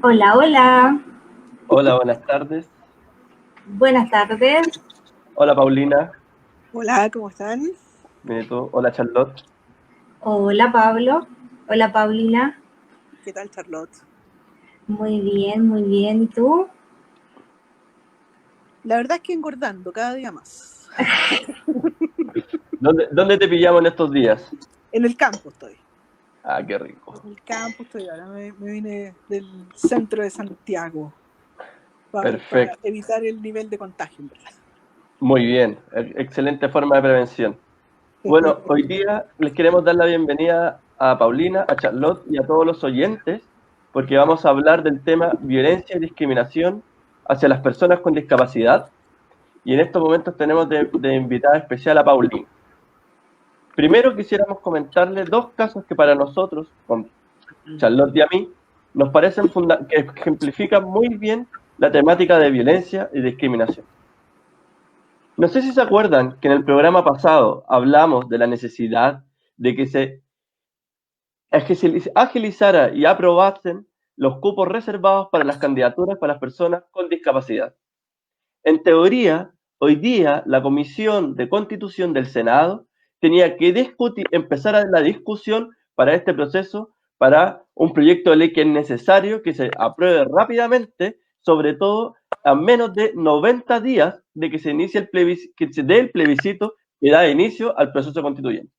Hola, hola. Hola, buenas tardes. Buenas tardes. Hola, Paulina. Hola, ¿cómo están? Bien, ¿y tú? Hola, Charlotte. Hola, Pablo. Hola, Paulina. ¿Qué tal, Charlotte? Muy bien, muy bien. ¿Y tú? La verdad es que engordando cada día más. ¿Dónde te pillamos en estos días? En el campo estoy. Ah, qué rico. En el campo estoy ahora. Me vine del centro de Santiago para Perfecto. evitar el nivel de contagio, en verdad. Muy bien. Excelente forma de prevención. Bueno, hoy día les queremos dar la bienvenida a Paulina, a Charlotte y a todos los oyentes, porque vamos a hablar del tema violencia y discriminación hacia las personas con discapacidad. Y en estos momentos tenemos de invitada especial a Paulina. Primero quisiéramos comentarles dos casos que para nosotros, con Charlotte y a mí, nos parecen que ejemplifican muy bien la temática de violencia y discriminación. No sé si se acuerdan que en el programa pasado hablamos de la necesidad de que se agilizara y aprobasen los cupos reservados para las candidaturas para las personas con discapacidad. En teoría, hoy día la Comisión de Constitución del Senado tenía que empezar la discusión para este proceso, para un proyecto de ley que es necesario que se apruebe rápidamente, sobre todo a menos de 90 días de que se inicie que se dé el plebiscito que da inicio al proceso constituyente.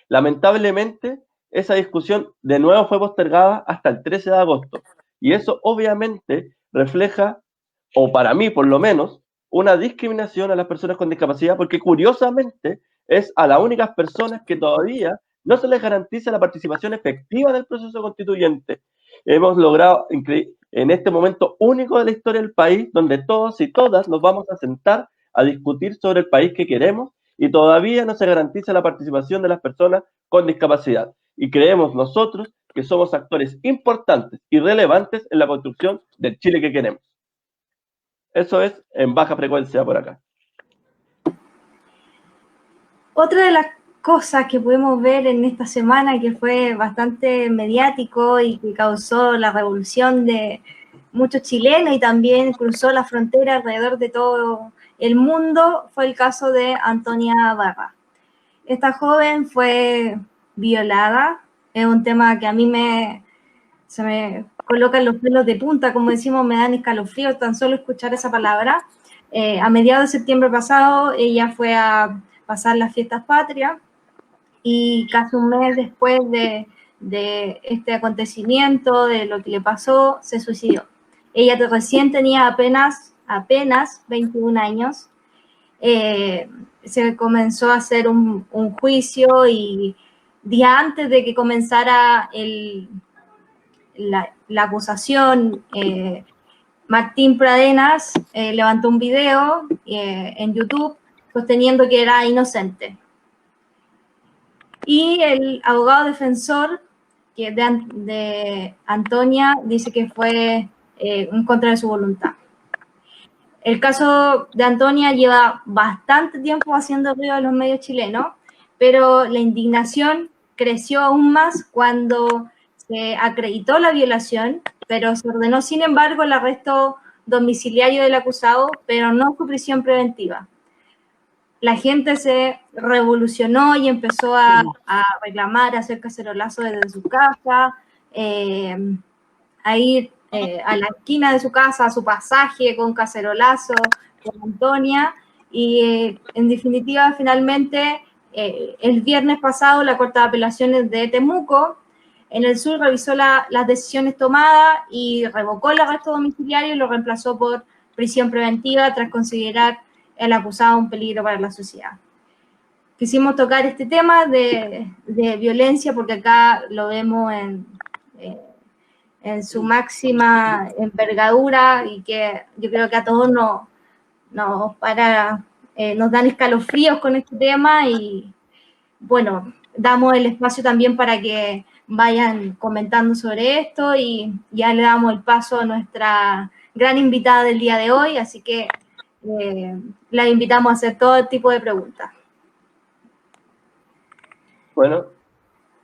Lamentablemente, esa discusión de nuevo fue postergada hasta el 13 de agosto y eso obviamente refleja, o para mí por lo menos, una discriminación a las personas con discapacidad porque curiosamente es a las únicas personas que todavía no se les garantiza la participación efectiva en el proceso constituyente. Hemos logrado en este momento único de la historia del país donde todos y todas nos vamos a sentar a discutir sobre el país que queremos y todavía no se garantiza la participación de las personas con discapacidad. Y creemos nosotros que somos actores importantes y relevantes en la construcción del Chile que queremos. Eso es en baja frecuencia por acá. Otra de las cosas que pudimos ver en esta semana que fue bastante mediático y que causó la revolución de muchos chilenos y también cruzó la frontera alrededor de todo el mundo fue el caso de Antonia Barra. Esta joven fue violada, es un tema que a mí se me colocan los pelos de punta, como decimos, me dan escalofríos tan solo escuchar esa palabra. A mediados de septiembre pasado, ella fue a pasar las fiestas patrias y casi un mes después de este acontecimiento, de lo que le pasó, se suicidó. Ella recién tenía apenas 21 años. Se comenzó a hacer un juicio y días antes de que comenzara la acusación, Martín Pradenas levantó un video en YouTube sosteniendo que era inocente. Y el abogado defensor de Antonia dice que fue en contra de su voluntad. El caso de Antonia lleva bastante tiempo haciendo ruido en los medios chilenos, pero la indignación creció aún más cuando se acreditó la violación, pero se ordenó, sin embargo, el arresto domiciliario del acusado, pero no su prisión preventiva. La gente se revolucionó y empezó a reclamar, a hacer cacerolazo desde su casa, a ir a la esquina de su casa, a su pasaje con cacerolazo, con Antonia, y en definitiva, finalmente, el viernes pasado, la Corte de Apelaciones de Temuco, en el sur, revisó las decisiones tomadas y revocó el arresto domiciliario y lo reemplazó por prisión preventiva tras considerar el acusado un peligro para la sociedad. Quisimos tocar este tema de violencia porque acá lo vemos en su máxima envergadura y que yo creo que a todos nos dan escalofríos con este tema y bueno, damos el espacio también para que vayan comentando sobre esto y ya le damos el paso a nuestra gran invitada del día de hoy, así que la invitamos a hacer todo tipo de preguntas. Bueno,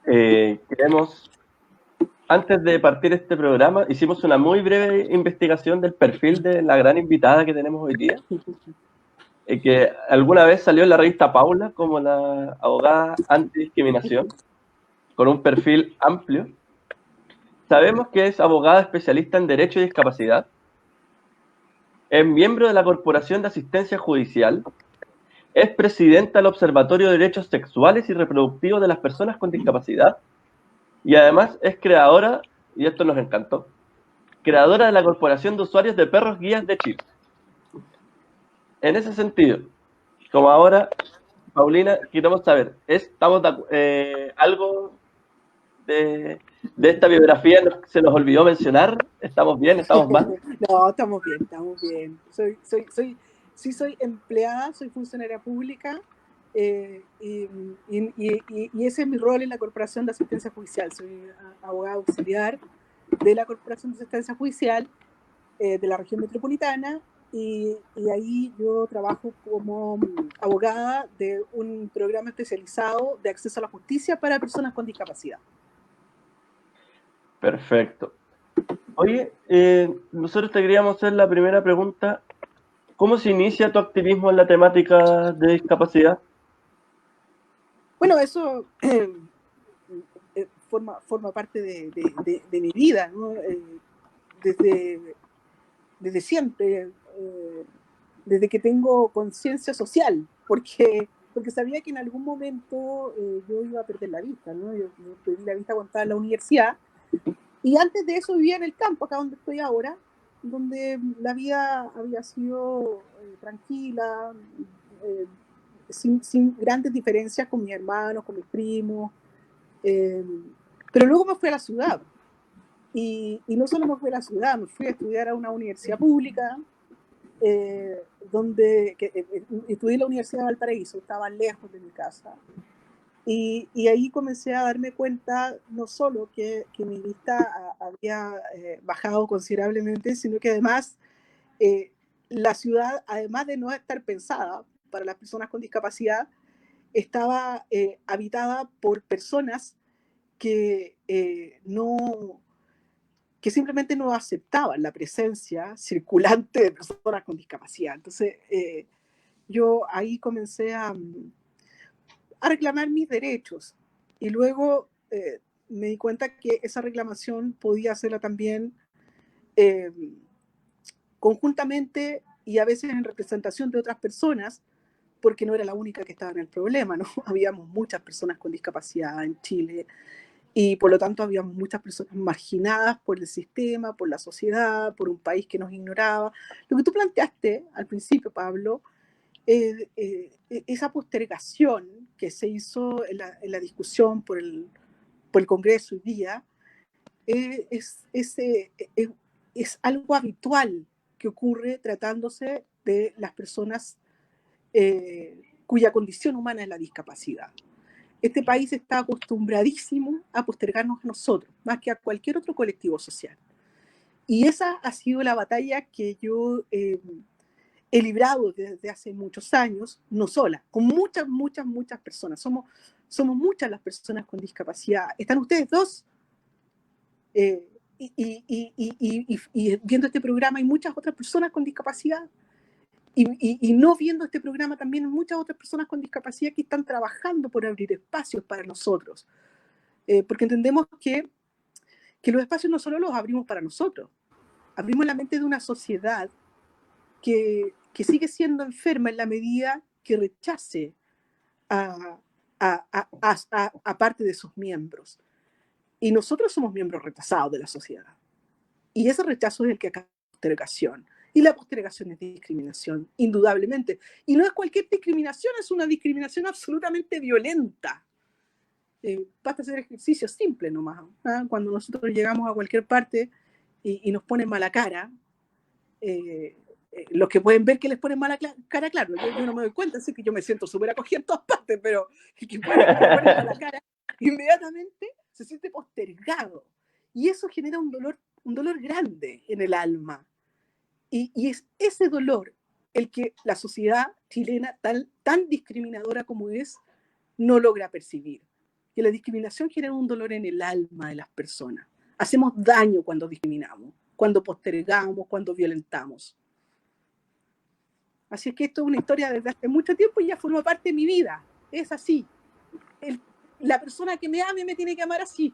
queremos antes de partir este programa, hicimos una muy breve investigación del perfil de la gran invitada que tenemos hoy día, que alguna vez salió en la revista Paula como la abogada antidiscriminación, con un perfil amplio. Sabemos que es abogada especialista en Derecho y Discapacidad, es miembro de la Corporación de Asistencia Judicial, es presidenta del Observatorio de Derechos Sexuales y Reproductivos de las Personas con Discapacidad, y además es creadora, y esto nos encantó, creadora de la Corporación de Usuarios de Perros Guías de Chile. En ese sentido, como ahora, Paulina, queremos saber, algo de esta biografía se nos olvidó mencionar? ¿Estamos bien? ¿Estamos mal? No, estamos bien, estamos bien. Soy empleada, soy funcionaria pública, y ese es mi rol en la Corporación de Asistencia Judicial. Soy abogada auxiliar de la Corporación de Asistencia Judicial de la región metropolitana, y ahí yo trabajo como abogada de un programa especializado de acceso a la justicia para personas con discapacidad. Perfecto. Oye, nosotros te queríamos hacer la primera pregunta. ¿Cómo se inicia tu activismo en la temática de discapacidad? Bueno, eso forma parte de mi vida, ¿no? Desde siempre, desde que tengo conciencia social, porque sabía que en algún momento yo iba a perder la vista, ¿no? Yo perdí la vista cuando estaba en la universidad, y antes de eso vivía en el campo, acá donde estoy ahora, donde la vida había sido tranquila, sin grandes diferencias con mis hermanos, con mis primos, pero luego me fui a la ciudad, y no solo me fui a la ciudad, me fui a estudiar a una universidad pública, estudié en la Universidad de Valparaíso, estaba lejos de mi casa, y ahí comencé a darme cuenta no solo que mi vista había bajado considerablemente, sino que además la ciudad, además de no estar pensada para las personas con discapacidad, estaba habitada por personas que simplemente no aceptaban la presencia circulante de personas con discapacidad. Entonces, yo ahí comencé a reclamar mis derechos, y luego me di cuenta que esa reclamación podía hacerla también conjuntamente y a veces en representación de otras personas, porque no era la única que estaba en el problema, ¿no? Habíamos muchas personas con discapacidad en Chile, y por lo tanto había muchas personas marginadas por el sistema, por la sociedad, por un país que nos ignoraba. Lo que tú planteaste al principio, Pablo, esa postergación que se hizo en la discusión por el Congreso hoy día, es algo habitual que ocurre tratándose de las personas cuya condición humana es la discapacidad. Este país está acostumbradísimo a postergarnos a nosotros, más que a cualquier otro colectivo social. Y esa ha sido la batalla que yo he librado desde hace muchos años, no sola, con muchas personas. Somos muchas las personas con discapacidad. Están ustedes dos, y viendo este programa hay muchas otras personas con discapacidad. Y no viendo este programa también hay muchas otras personas con discapacidad que están trabajando por abrir espacios para nosotros, porque entendemos que los espacios no solo los abrimos para nosotros, abrimos la mente de una sociedad que sigue siendo enferma en la medida que rechace a parte de sus miembros. Y nosotros somos miembros rechazados de la sociedad. Y ese rechazo es el que acaba la postergación. Y la postergación es discriminación, indudablemente. Y no es cualquier discriminación, es una discriminación absolutamente violenta. Basta hacer ejercicio simple nomás. ¿Ah? Cuando nosotros llegamos a cualquier parte y nos ponen mala cara, los que pueden ver que les ponen mala cara, claro, yo no me doy cuenta, así que yo me siento súper acogida en todas partes, pero el que ponen mala cara, inmediatamente se siente postergado. Y eso genera un dolor grande en el alma. Y es ese dolor el que la sociedad chilena, tan discriminadora como es, no logra percibir. Que la discriminación genera un dolor en el alma de las personas. Hacemos daño cuando discriminamos, cuando postergamos, cuando violentamos. Así es que esto es una historia desde hace mucho tiempo y ya forma parte de mi vida. Es así. La persona que me ame me tiene que amar así.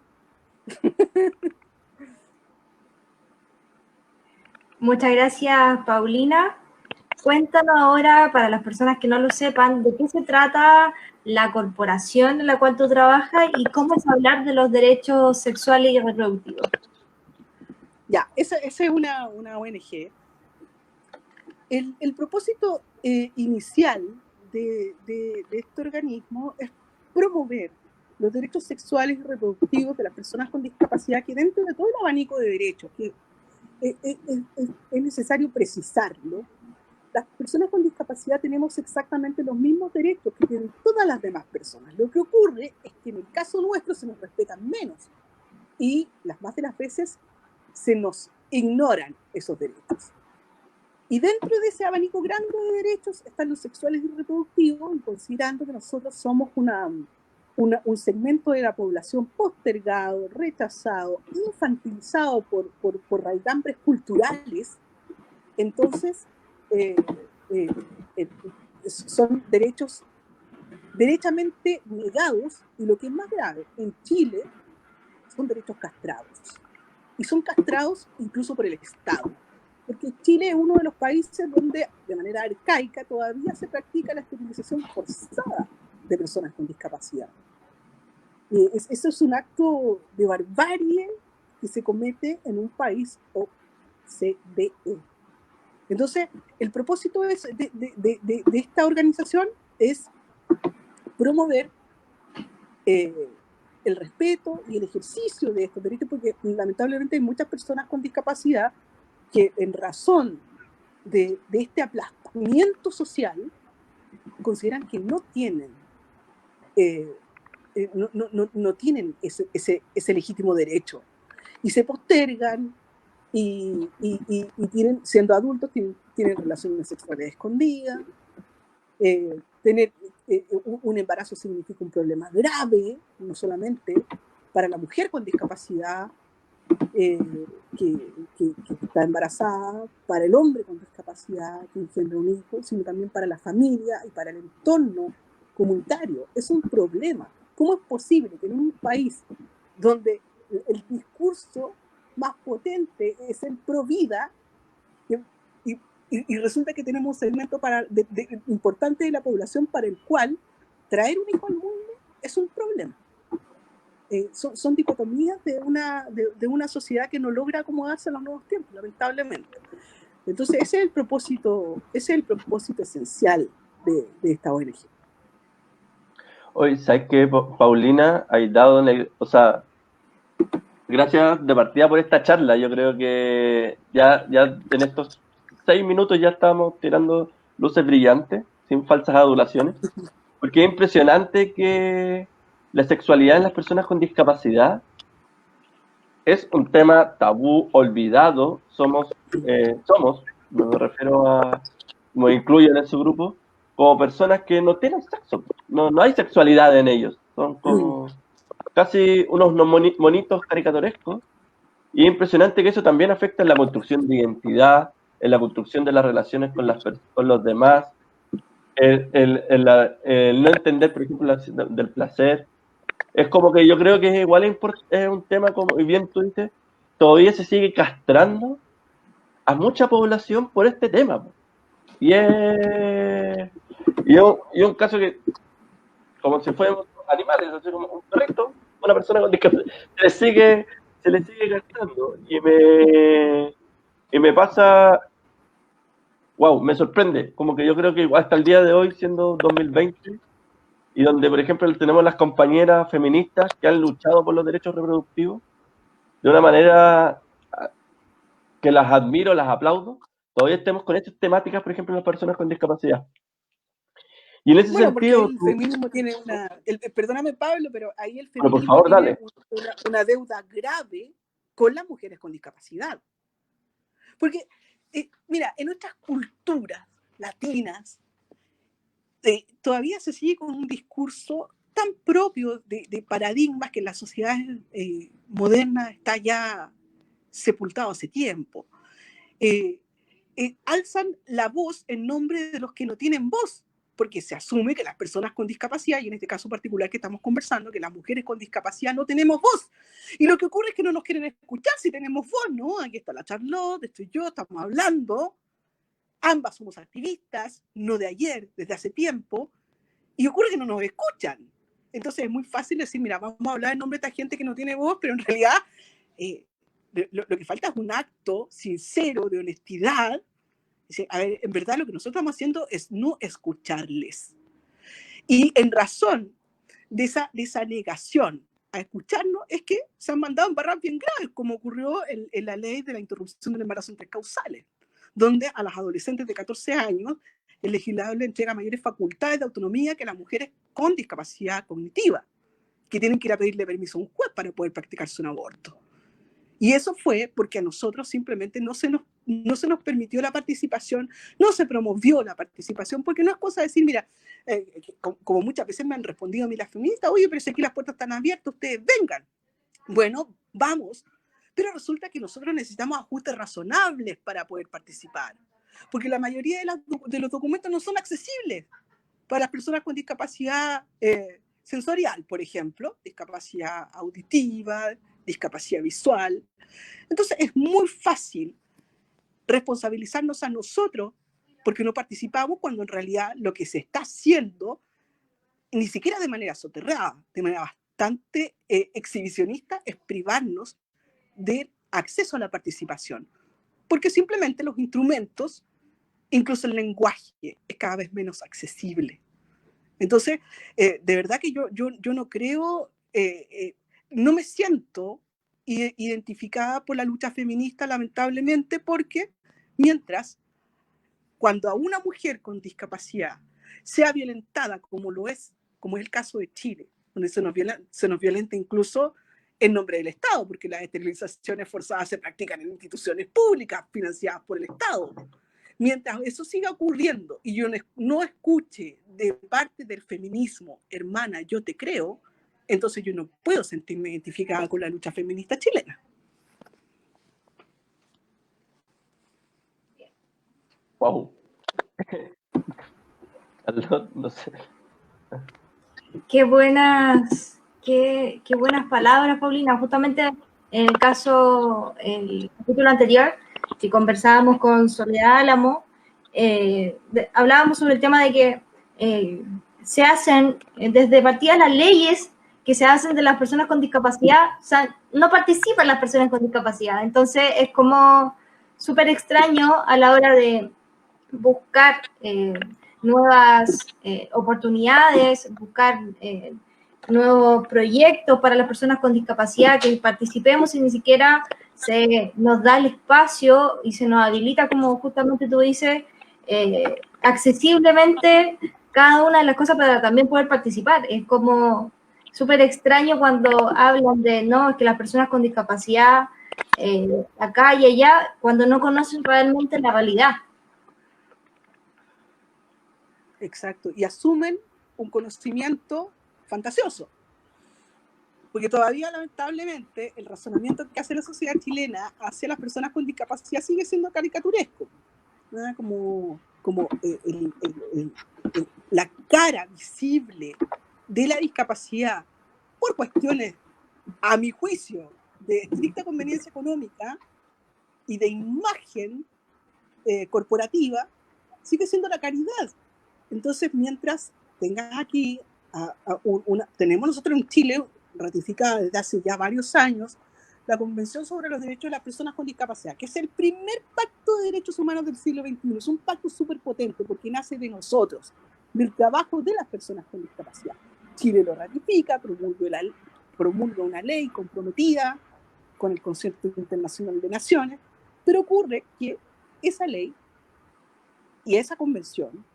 Muchas gracias, Paulina. Cuéntanos ahora, para las personas que no lo sepan, de qué se trata la corporación en la cual tú trabajas y cómo es hablar de los derechos sexuales y reproductivos. Ya, esa es una ONG. El propósito inicial de este organismo es promover los derechos sexuales y reproductivos de las personas con discapacidad, que dentro de todo el abanico de derechos, que es necesario precisarlo, las personas con discapacidad tenemos exactamente los mismos derechos que tienen todas las demás personas. Lo que ocurre es que en el caso nuestro se nos respetan menos y las más de las veces se nos ignoran esos derechos. Y dentro de ese abanico grande de derechos están los sexuales y reproductivos, y considerando que nosotros somos un segmento de la población postergado, rechazado, infantilizado por raigambres culturales, entonces son derechos derechamente negados, y lo que es más grave, en Chile son derechos castrados. Y son castrados incluso por el Estado. Porque Chile es uno de los países donde, de manera arcaica, todavía se practica la esterilización forzada de personas con discapacidad. Eso es un acto de barbarie que se comete en un país OCDE. Entonces, el propósito de esta organización es promover el respeto y el ejercicio de estos derechos, porque lamentablemente hay muchas personas con discapacidad que, en razón de este aplastamiento social, consideran que no tienen no tienen ese legítimo derecho, y se postergan y tienen, siendo adultos, tienen relaciones sexuales escondidas. Tener un embarazo significa un problema grave, no solamente para la mujer con discapacidad que está embarazada, para el hombre con discapacidad que engendra un hijo, sino también para la familia y para el entorno comunitario. Es un problema. ¿Cómo es posible que en un país donde el discurso más potente es el pro vida, y resulta que tenemos un segmento importante de la población para el cual traer un hijo al mundo es un problema? Son dicotomías de una sociedad que no logra acomodarse a los nuevos tiempos, lamentablemente. Entonces, ese es el propósito esencial de esta ONG. Oye, ¿sabes qué, Paulina? Has dado, o sea, gracias de partida por esta charla. Yo creo que ya en estos 6 minutos ya estamos tirando luces brillantes, sin falsas adulaciones, porque es impresionante que la sexualidad en las personas con discapacidad es un tema tabú, olvidado. Somos, me refiero a, me incluyo en ese grupo, como personas que no tienen sexo, no hay sexualidad en ellos, son como casi unos monitos caricaturescos, y es impresionante que eso también afecta en la construcción de identidad, en la construcción de las relaciones con los demás, el no entender, por ejemplo, del placer. Es como que yo creo que igual es un tema, como bien tú dices, todavía se sigue castrando a mucha población por este tema. Y es un caso que, como si fuéramos animales, así como un perrito, una persona con discapacidad, se le sigue castrando. Y me pasa, wow, me sorprende. Como que yo creo que hasta el día de hoy, siendo 2020, y donde, por ejemplo, tenemos las compañeras feministas que han luchado por los derechos reproductivos de una manera que las admiro, las aplaudo, todavía estemos con estas temáticas, por ejemplo, en las personas con discapacidad. Y en ese sentido... Porque el feminismo tiene perdóname, Pablo, pero ahí el Bueno, feminismo por favor, tiene una deuda grave con las mujeres con discapacidad. Porque, mira, en otras culturas latinas, todavía se sigue con un discurso tan propio de paradigmas que en la sociedad moderna está ya sepultado hace tiempo. Alzan la voz en nombre de los que no tienen voz, porque se asume que las personas con discapacidad, y en este caso particular que estamos conversando, que las mujeres con discapacidad no tenemos voz. Y lo que ocurre es que no nos quieren escuchar si tenemos voz, ¿no? Aquí está la Charlotte, estoy yo, estamos hablando. Ambas somos activistas, no de ayer, desde hace tiempo, y ocurre que no nos escuchan. Entonces es muy fácil decir, mira, vamos a hablar en nombre de esta gente que no tiene voz, pero en realidad lo que falta es un acto sincero de honestidad. Dice, a ver, en verdad lo que nosotros estamos haciendo es no escucharles. Y en razón de esa negación a escucharnos es que se han mandado embarradas bien graves, como ocurrió en la ley de la interrupción del embarazo entre causales, donde a las adolescentes de 14 años el legislador le entrega mayores facultades de autonomía que a las mujeres con discapacidad cognitiva, que tienen que ir a pedirle permiso a un juez para poder practicarse un aborto. Y eso fue porque a nosotros simplemente no se nos permitió la participación, no se promovió la participación, porque no es cosa de decir, mira, como muchas veces me han respondido a mí las feministas, oye, pero si aquí las puertas están abiertas, ustedes vengan. Bueno, vamos, pero resulta que nosotros necesitamos ajustes razonables para poder participar, porque la mayoría de los documentos no son accesibles para las personas con discapacidad sensorial, por ejemplo, discapacidad auditiva, discapacidad visual. Entonces es muy fácil responsabilizarnos a nosotros porque no participamos cuando en realidad lo que se está haciendo, ni siquiera de manera soterrada, de manera bastante exhibicionista, es privarnos del acceso a la participación. Porque simplemente los instrumentos, incluso el lenguaje, es cada vez menos accesible. Entonces, de verdad que yo no creo, no me siento identificada por la lucha feminista, lamentablemente, porque mientras cuando a una mujer con discapacidad sea violentada, como es el caso de Chile, donde se nos violenta incluso en nombre del Estado, porque las esterilizaciones forzadas se practican en instituciones públicas financiadas por el Estado. Mientras eso siga ocurriendo y yo no escuche de parte del feminismo, hermana, yo te creo, entonces yo no puedo sentirme identificada con la lucha feminista chilena. Wow. No sé. Qué buenas palabras, Paulina. Justamente en el capítulo anterior, que conversábamos con Soledad Álamo, hablábamos sobre el tema de que se hacen, desde partida las leyes que se hacen de las personas con discapacidad, o sea, no participan las personas con discapacidad. Entonces es como súper extraño a la hora de buscar nuevas oportunidades, buscar nuevos proyectos para las personas con discapacidad, que participemos y ni siquiera se nos da el espacio y se nos habilita, como justamente tú dices, accesiblemente cada una de las cosas para también poder participar. Es como súper extraño cuando hablan de, no, es que las personas con discapacidad acá y allá, cuando no conocen realmente la realidad. Exacto, y asumen un conocimiento fantasioso. Porque todavía, lamentablemente, el razonamiento que hace la sociedad chilena hacia las personas con discapacidad sigue siendo caricaturesco, ¿no? Como la cara visible de la discapacidad por cuestiones, a mi juicio, de estricta conveniencia económica y de imagen corporativa, sigue siendo la caridad. Entonces, mientras tengas aquí, tenemos nosotros en Chile, ratificada desde hace ya varios años, la Convención sobre los Derechos de las Personas con Discapacidad, que es el primer pacto de derechos humanos del siglo XXI. Es un pacto súper potente porque nace de nosotros, del trabajo de las personas con discapacidad. Chile lo ratifica, promulga una ley comprometida con el Concierto Internacional de Naciones, pero ocurre que esa ley y esa convención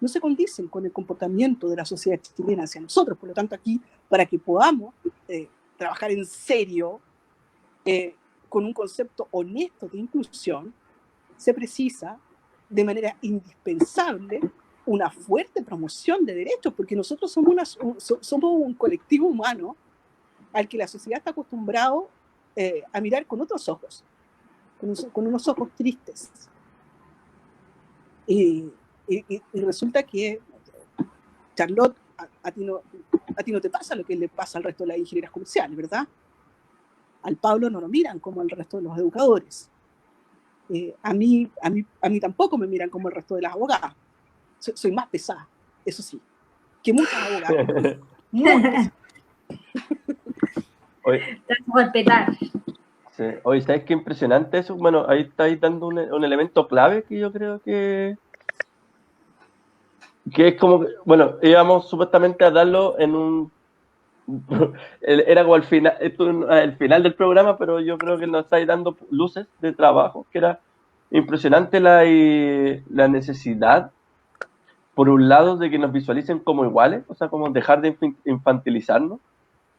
no se condicen con el comportamiento de la sociedad chilena hacia nosotros. Por lo tanto, aquí, para que podamos trabajar en serio con un concepto honesto de inclusión, se precisa de manera indispensable una fuerte promoción de derechos, porque nosotros somos un colectivo humano al que la sociedad está acostumbrado a mirar con otros ojos, con unos ojos tristes. Y resulta que, Charlotte, a ti no te pasa lo que le pasa al resto de las ingenierías comerciales, ¿verdad? Al Pablo no lo miran como al resto de los educadores. A mí tampoco me miran como el resto de las abogadas. Soy más pesada, eso sí, que muchas abogadas. Muy pesada. Sí. Oye, ¿sabes qué impresionante eso? Bueno, ahí estáis dando un elemento clave que yo creo que es como que, bueno, íbamos supuestamente a darlo en un... Era como el final del programa, pero yo creo que nos estáis dando luces de trabajo, que era impresionante la necesidad, por un lado, de que nos visualicen como iguales, o sea, como dejar de infantilizarnos.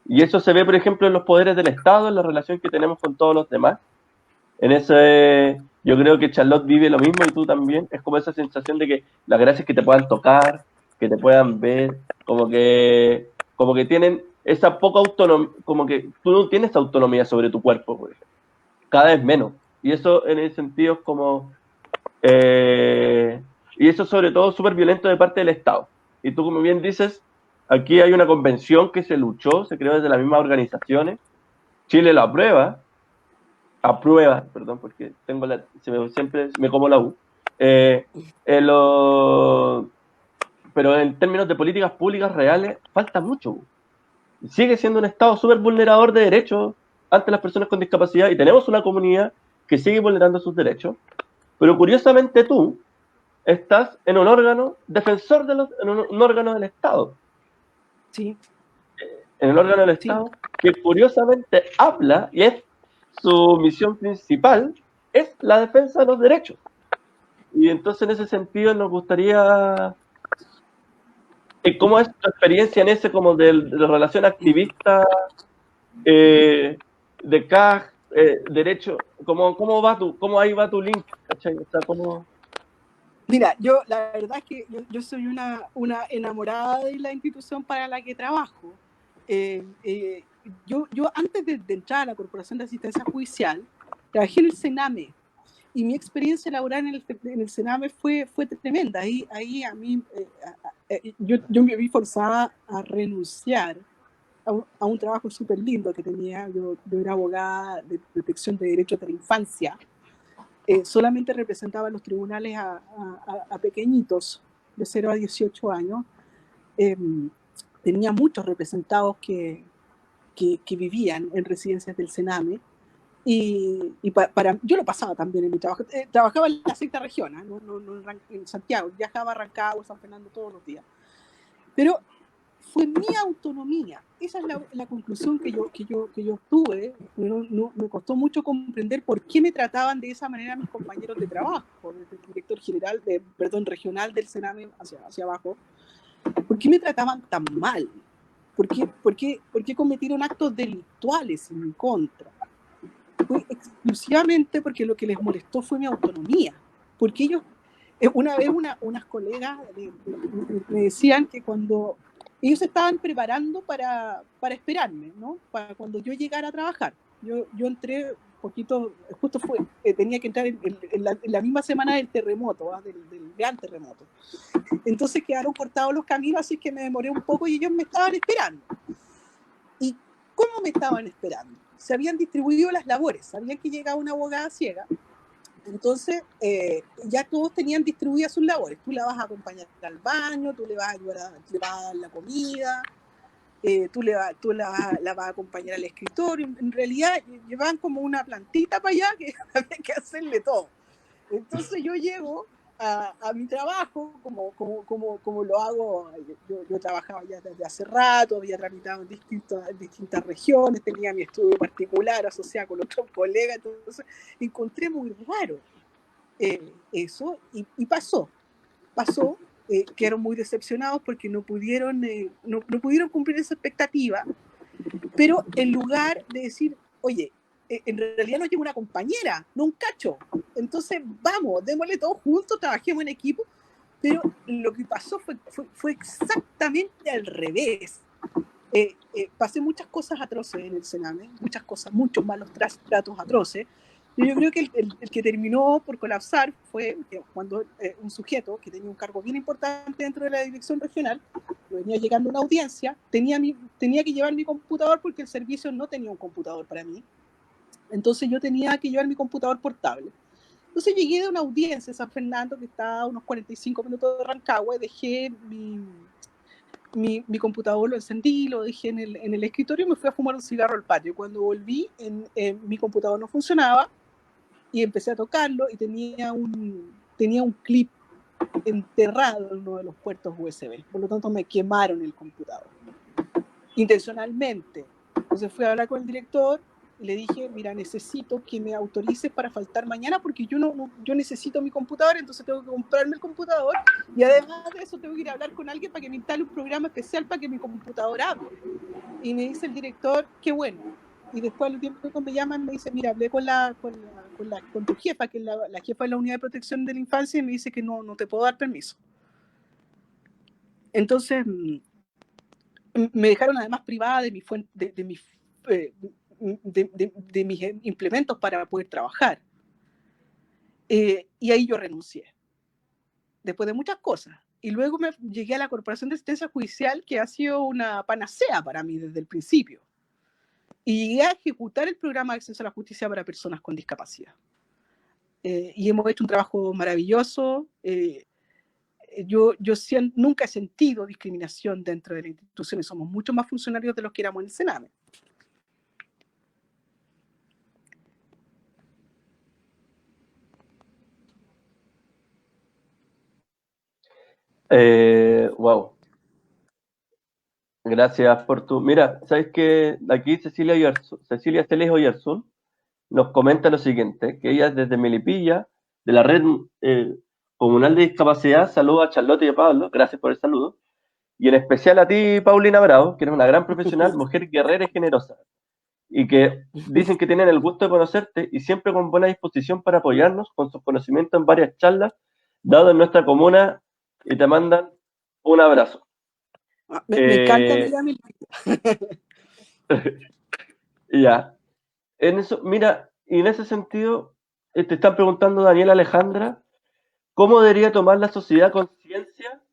Y eso se ve, por ejemplo, en los poderes del Estado, en la relación que tenemos con todos los demás. En ese, yo creo que Charlotte vive lo mismo y tú también. Es como esa sensación de que la gracia es que te puedan tocar, que te puedan ver, como que tienen esa poca autonomía, como que tú no tienes autonomía sobre tu cuerpo, por ejemplo. Cada vez menos. Y eso en el sentido es como... y eso sobre todo súper violento de parte del Estado. Y tú, como bien dices, aquí hay una convención que se luchó, se creó desde las mismas organizaciones. Chile lo aprueba, perdón, porque siempre me como la U. Pero en términos de políticas públicas reales, falta mucho. Sigue siendo un Estado súper vulnerador de derechos ante las personas con discapacidad y tenemos una comunidad que sigue vulnerando sus derechos. Pero curiosamente tú estás en un órgano defensor en un órgano del Estado. Sí. En el órgano del Estado, que curiosamente habla, y es su misión principal, es la defensa de los derechos. Y entonces en ese sentido nos gustaría... ¿Cómo es tu experiencia en ese como de relación activista, de CAG, derecho? ¿Cómo ahí va tu link? ¿Cachai? O sea, ¿cómo...? Mira, la verdad es que yo soy una enamorada de la institución para la que trabajo. Yo antes de entrar a la Corporación de Asistencia Judicial, trabajé en el Sename, y mi experiencia laboral en el Sename fue tremenda. Ahí a mí, yo me vi forzada a renunciar a un trabajo súper lindo que tenía. Yo era abogada de protección de derechos de la infancia. Solamente representaba los tribunales a pequeñitos de 0 a 18 años. Tenía muchos representados que vivían en residencias del Sename, y yo lo pasaba también en mi trabajo. Trabajaba en la sexta región, no en Santiago, viajaba a Rancagua, San Fernando todos los días. Pero fue mi autonomía. Esa es la conclusión que yo obtuve. No, me costó mucho comprender por qué me trataban de esa manera mis compañeros de trabajo, desde el director general, regional del Sename hacia abajo. ¿Por qué me trataban tan mal? ¿Por qué cometieron actos delictuales en mi contra? Fue exclusivamente porque lo que les molestó fue mi autonomía. Porque ellos, una vez unas colegas me decían que cuando ellos se estaban preparando para esperarme, ¿no? Para cuando yo llegara a trabajar. Yo entré poquito, justo tenía que entrar en la misma semana del terremoto, del gran terremoto. Entonces quedaron cortados los caminos, así que me demoré un poco y ellos me estaban esperando. ¿Y cómo me estaban esperando? Se habían distribuido las labores, sabían que llegaba una abogada ciega, entonces ya todos tenían distribuidas sus labores. Tú la vas a acompañar al baño, tú le vas a ayudar a dar la comida, tú la vas a acompañar al escritorio. En realidad llevaban como una plantita para allá que había que hacerle todo. Entonces yo llego a mi trabajo como lo hago. Yo trabajaba ya desde hace rato, había tramitado en distintas regiones, tenía mi estudio particular asociado con otros colegas, entonces encontré muy raro eso, y pasó, quedaron muy decepcionados porque no pudieron cumplir esa expectativa, pero en lugar de decir, oye, en realidad nos llega una compañera, no un cacho, entonces vamos, démosle todos juntos, trabajemos en equipo. Pero lo que pasó fue exactamente al revés. Pasé muchas cosas atroces en el Sename, muchas cosas, muchos malos tratos atroces. Y yo creo que el que terminó por colapsar fue cuando un sujeto que tenía un cargo bien importante dentro de la dirección regional, venía llegando a una audiencia, tenía que llevar mi computador porque el servicio no tenía un computador para mí. Entonces yo tenía que llevar mi computador portable. Entonces llegué de una audiencia en San Fernando que está a unos 45 minutos de Rancagua y dejé mi computador, lo encendí, lo dejé en el escritorio y me fui a fumar un cigarro al patio. Cuando volví, mi computador no funcionaba y empecé a tocarlo y tenía un clip enterrado en uno de los puertos USB. Por lo tanto, me quemaron el computador intencionalmente. Entonces fui a hablar con el director y le dije, mira, necesito que me autorices para faltar mañana porque yo necesito mi computador, entonces tengo que comprarme el computador y además de eso tengo que ir a hablar con alguien para que me instale un programa especial para que mi computador hable. Y me dice el director, qué bueno. Y después al tiempo que me llaman me dice, mira, hablé con tu jefa, que es la jefa de la Unidad de Protección de la Infancia, y me dice que no te puedo dar permiso. Entonces me dejaron además privada de mis implementos para poder trabajar. Y ahí yo renuncié, después de muchas cosas. Y luego llegué a la Corporación de Asistencia Judicial, que ha sido una panacea para mí desde el principio. Y llegué a ejecutar el programa de acceso a la justicia para personas con discapacidad. Y hemos hecho un trabajo maravilloso. Yo nunca he sentido discriminación dentro de las instituciones. Somos mucho más funcionarios de los que éramos en el Sename. Wow. Gracias por tu... Mira, ¿sabes qué? Aquí Cecilia Celes Oyarzún nos comenta lo siguiente, que ella desde Melipilla, de la Red Comunal de Discapacidad, saluda a Charlotte y a Pablo, gracias por el saludo, y en especial a ti, Paulina Bravo, que eres una gran profesional, mujer guerrera y generosa, y que dicen que tienen el gusto de conocerte y siempre con buena disposición para apoyarnos con sus conocimientos en varias charlas dadas en nuestra comuna, y te mandan un abrazo. Me encanta mirar mi Ya. Mira, y en ese sentido, te están preguntando Daniela Alejandra, ¿cómo debería tomar la sociedad conciencia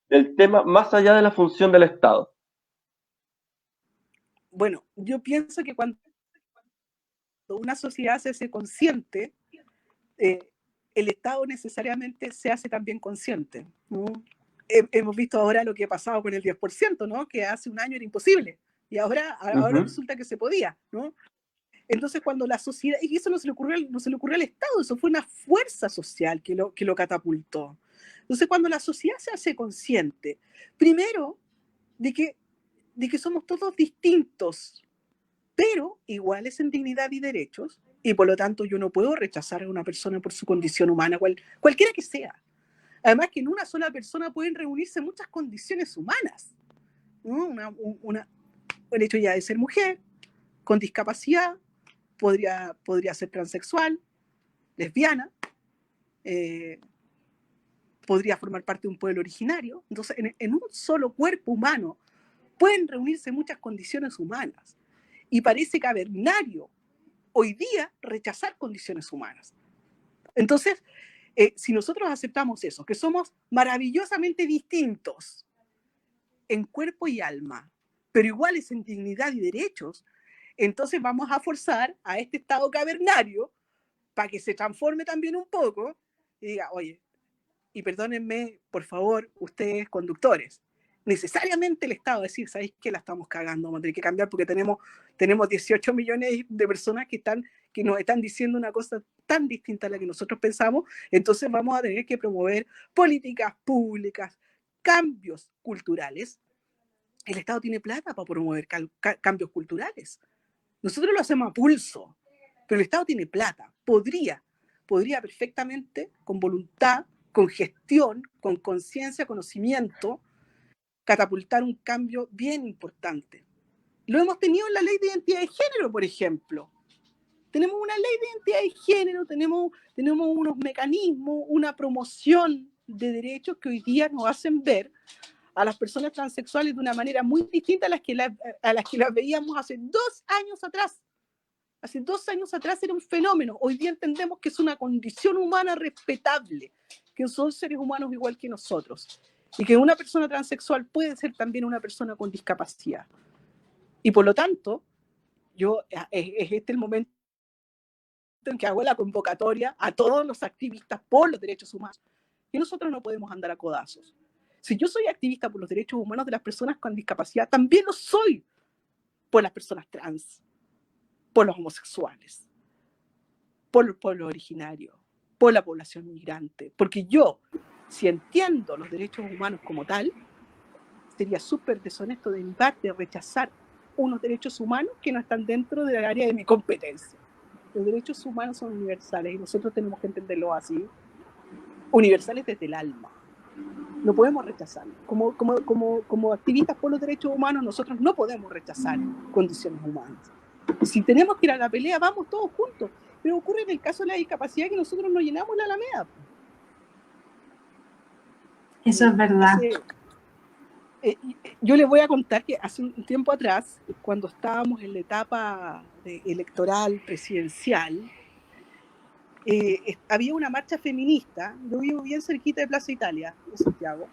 del tema más allá de la función del Estado? Bueno, yo pienso que cuando una sociedad se hace consciente, el Estado necesariamente se hace también consciente, ¿no? Hemos visto ahora lo que ha pasado con el 10%, ¿no? Que hace un año era imposible y ahora resulta que se podía, ¿no? Entonces cuando la sociedad, y eso no se le ocurrió al Estado, eso fue una fuerza social que lo catapultó. Entonces cuando la sociedad se hace consciente, primero, de que somos todos distintos, pero iguales en dignidad y derechos, y por lo tanto yo no puedo rechazar a una persona por su condición humana, cualquiera que sea. Además que en una sola persona pueden reunirse muchas condiciones humanas, ¿no? El hecho ya de ser mujer, con discapacidad, podría ser transexual, lesbiana, podría formar parte de un pueblo originario. Entonces, en un solo cuerpo humano pueden reunirse muchas condiciones humanas. Y parece cavernario hoy día rechazar condiciones humanas. Entonces, si nosotros aceptamos eso, que somos maravillosamente distintos en cuerpo y alma, pero iguales en dignidad y derechos, entonces vamos a forzar a este estado cavernario para que se transforme también un poco y diga, oye, y perdónenme, por favor, ustedes conductores, necesariamente el Estado decir, ¿sabéis qué? La estamos cagando, vamos a tener que cambiar porque tenemos 18 millones de personas que nos están diciendo una cosa tan distinta a la que nosotros pensamos, entonces vamos a tener que promover políticas públicas, cambios culturales. El Estado tiene plata para promover cambios culturales. Nosotros lo hacemos a pulso, pero el Estado tiene plata, podría perfectamente, con voluntad, con gestión, con conciencia, conocimiento, catapultar un cambio bien importante. Lo hemos tenido en la ley de identidad de género, por ejemplo. Tenemos una ley de identidad de género, tenemos unos mecanismos, una promoción de derechos que hoy día nos hacen ver a las personas transexuales de una manera muy distinta a las que las veíamos hace 2 años atrás. Hace 2 años atrás era un fenómeno. Hoy día entendemos que es una condición humana respetable, que son seres humanos igual que nosotros. Y que una persona transexual puede ser también una persona con discapacidad. Y por lo tanto, es este el momento en que hago la convocatoria a todos los activistas por los derechos humanos. Y nosotros no podemos andar a codazos. Si yo soy activista por los derechos humanos de las personas con discapacidad, también lo soy por las personas trans, por los homosexuales, por los pueblos originarios, por la población migrante. Porque yo, si entiendo los derechos humanos como tal, sería súper deshonesto de mi parte rechazar unos derechos humanos que no están dentro del área de mi competencia. Los derechos humanos son universales y nosotros tenemos que entenderlo así, universales desde el alma. No podemos rechazarlo. Como activistas por los derechos humanos, nosotros no podemos rechazar condiciones humanas. Si tenemos que ir a la pelea, vamos todos juntos. Pero ocurre en el caso de la discapacidad que nosotros no llenamos la Alameda. Eso es verdad. Yo les voy a contar que hace un tiempo atrás, cuando estábamos en la etapa electoral presidencial, había una marcha feminista. Yo vivo bien cerquita de Plaza Italia, en Santiago.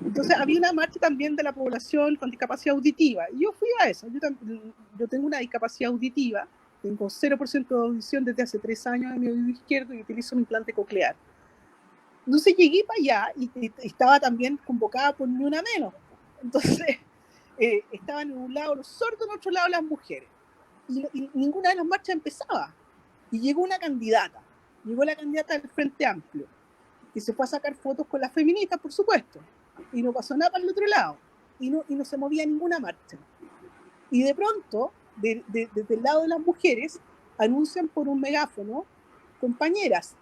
Entonces había una marcha también de la población con discapacidad auditiva. Y yo fui a eso. Yo tengo una discapacidad auditiva, tengo 0% de audición desde hace 3 años en mi oído izquierdo y utilizo un implante coclear. Entonces llegué para allá y estaba también convocada por Ni Una Menos. Entonces estaban en un lado los sordos, en otro lado las mujeres. Y ninguna de las marchas empezaba. Y llegó la candidata del Frente Amplio, que se fue a sacar fotos con las feministas, por supuesto. Y no pasó nada para el otro lado. Y no se movía ninguna marcha. Y de pronto, desde el lado de las mujeres, anuncian por un megáfono: compañeras,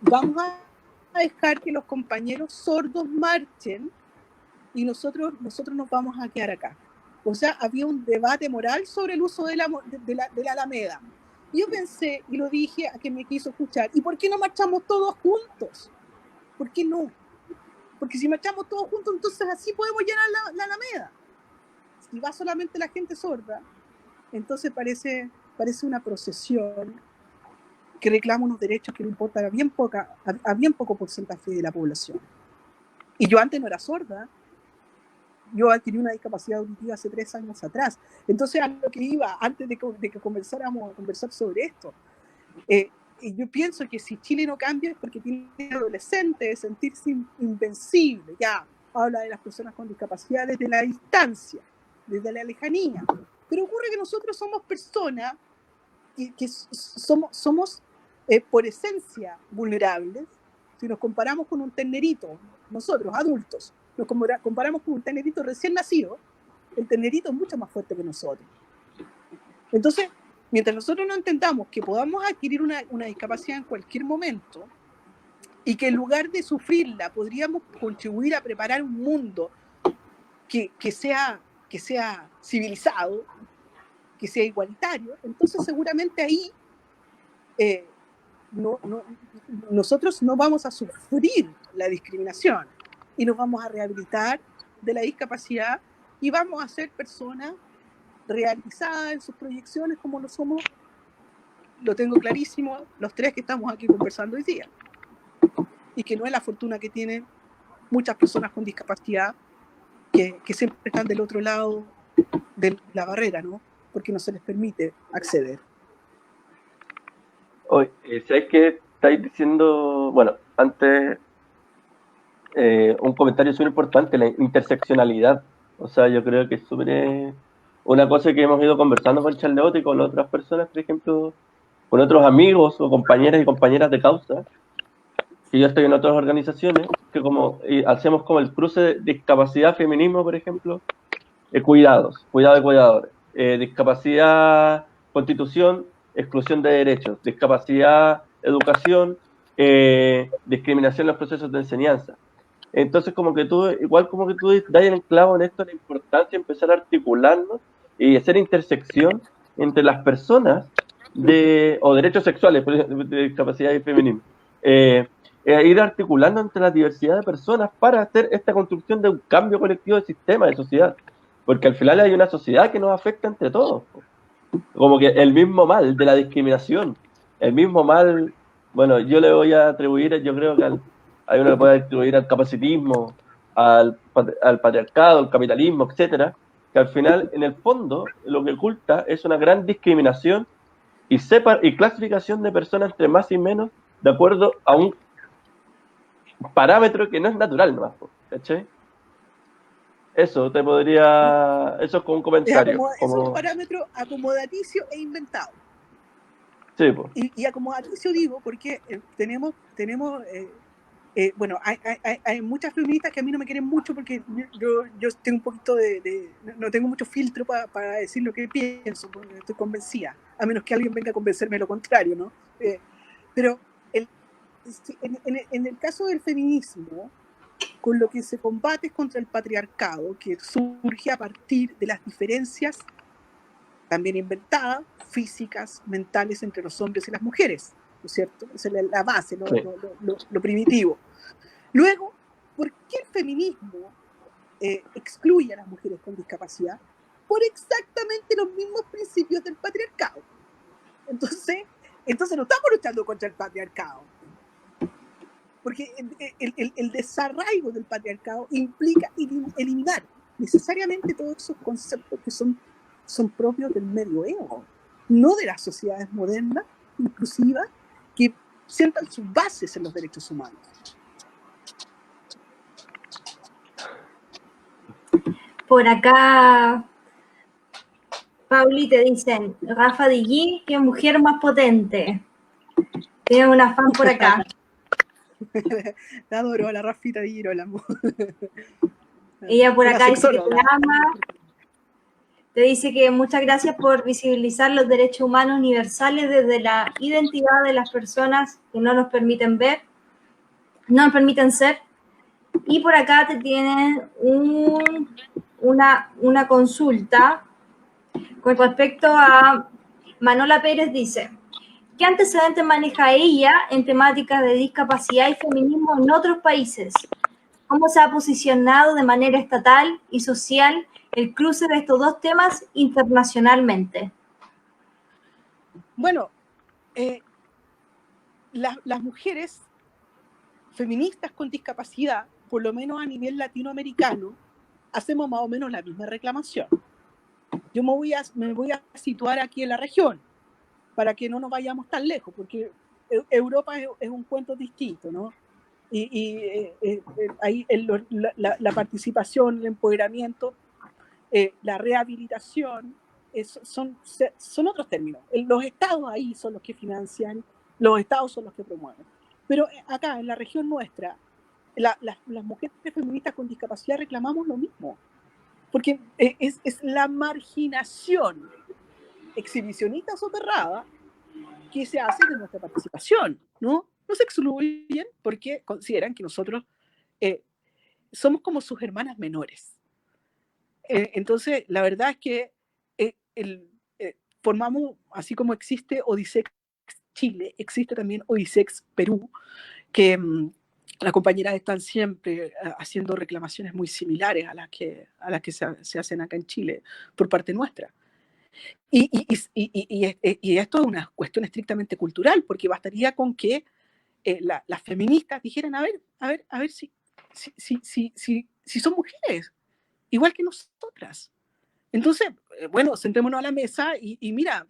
vamos a dejar que los compañeros sordos marchen y nosotros nos vamos a quedar acá. O sea, había un debate moral sobre el uso de la Alameda. Y yo pensé, y lo dije a quien me quiso escuchar: ¿y por qué no marchamos todos juntos? ¿Por qué no? Porque si marchamos todos juntos, entonces así podemos llenar la Alameda. Si va solamente la gente sorda, entonces parece una procesión que reclama unos derechos que le importan a bien poco porcentaje de la población. Y yo antes no era sorda. Yo adquirí una discapacidad auditiva hace 3 años atrás. Entonces, a lo que iba, antes de que comenzáramos a conversar sobre esto, yo pienso que si Chile no cambia es porque tiene adolescentes de sentirse invencible. Ya habla de las personas con discapacidad desde la distancia, desde la lejanía. Pero ocurre que nosotros somos personas que somos por esencia vulnerables. Si nos comparamos con un ternerito, nosotros adultos, nos comparamos con un ternerito recién nacido, el ternerito es mucho más fuerte que nosotros. Entonces, mientras nosotros no entendamos que podamos adquirir una discapacidad en cualquier momento y que en lugar de sufrirla podríamos contribuir a preparar un mundo que sea civilizado, que sea igualitario, entonces seguramente ahí nosotros no vamos a sufrir la discriminación y nos vamos a rehabilitar de la discapacidad y vamos a ser personas realizadas en sus proyecciones como lo somos, lo tengo clarísimo, los 3 que estamos aquí conversando hoy día. Y que no es la fortuna que tienen muchas personas con discapacidad que siempre están del otro lado de la barrera, ¿no? Porque no se les permite acceder. Oye, ¿sabes qué estáis diciendo? Bueno, antes un comentario súper importante, la interseccionalidad. O sea, yo creo que es súper una cosa que hemos ido conversando con Charlotte y con otras personas, por ejemplo, con otros amigos o compañeras y compañeras de causa, que yo estoy en otras organizaciones, que hacemos como el cruce de discapacidad, feminismo, por ejemplo, cuidado de cuidadores, discapacidad, constitución, exclusión de derechos, discapacidad, educación, discriminación en los procesos de enseñanza. Entonces, como que tú das el clavo en esto, la importancia de empezar a articularnos y hacer intersección entre las personas o derechos sexuales, de discapacidad y feminismo, ir articulando entre la diversidad de personas para hacer esta construcción de un cambio colectivo de sistema, de sociedad. Porque al final hay una sociedad que nos afecta entre todos. Como que el mismo mal de la discriminación, el mismo mal, bueno, yo le voy a atribuir, yo creo que hay uno le puede atribuir al capacitismo, al patriarcado, al capitalismo, etcétera, que al final, en el fondo, lo que oculta es una gran discriminación y clasificación de personas entre más y menos de acuerdo a un parámetro que no es natural nomás, ¿cachai? Eso es como un comentario. Es un parámetro acomodaticio e inventado. Sí, pues. Y acomodaticio digo porque bueno, hay muchas feministas que a mí no me quieren mucho porque yo tengo un poquito no tengo mucho filtro para decir lo que pienso, porque estoy convencida, a menos que alguien venga a convencerme de lo contrario, ¿no? Pero en el caso del feminismo, con lo que se combate es contra el patriarcado, que surge a partir de las diferencias, también inventadas, físicas, mentales entre los hombres y las mujeres, ¿no es cierto? Esa es la base, ¿no? Sí. Lo primitivo. Luego, ¿por qué el feminismo excluye a las mujeres con discapacidad? Por exactamente los mismos principios del patriarcado. Entonces no estamos luchando contra el patriarcado, porque el desarraigo del patriarcado implica eliminar necesariamente todos esos conceptos que son propios del medioevo, no de las sociedades modernas, inclusivas, que sientan sus bases en los derechos humanos. Por acá, Pauli, te dicen, Rafa Digui, qué mujer más potente. Tiene una fan por acá. La adoro, la Rafita Digui, la amor. Ella por acá dice que te ama. Te dice que muchas gracias por visibilizar los derechos humanos universales desde la identidad de las personas que no nos permiten ver, no nos permiten ser. Y por acá te tienen una consulta con respecto a Manola Pérez. Dice, ¿qué antecedentes maneja ella en temáticas de discapacidad y feminismo en otros países? ¿Cómo se ha posicionado de manera estatal y social el cruce de estos dos temas internacionalmente? Bueno, las mujeres feministas con discapacidad, por lo menos a nivel latinoamericano, hacemos más o menos la misma reclamación. Yo me voy a situar aquí en la región, para que no nos vayamos tan lejos, porque Europa es un cuento distinto, ¿no? Y ahí la participación, el empoderamiento, la rehabilitación, son otros términos. Los estados ahí son los que financian, los estados son los que promueven. Pero acá, en la región nuestra, las mujeres feministas con discapacidad reclamamos lo mismo, porque es la marginación exhibicionista soterrada que se hace de nuestra participación, ¿no? Nos excluyen porque consideran que nosotros somos como sus hermanas menores. Entonces, la verdad es que formamos, así como existe Odisex Chile, existe también Odisex Perú, que las compañeras están siempre haciendo reclamaciones muy similares a las que se hacen acá en Chile por parte nuestra. Y esto es una cuestión estrictamente cultural, porque bastaría con que las feministas dijeran, a ver si son mujeres, igual que nosotras. Entonces, bueno, sentémonos a la mesa y mira,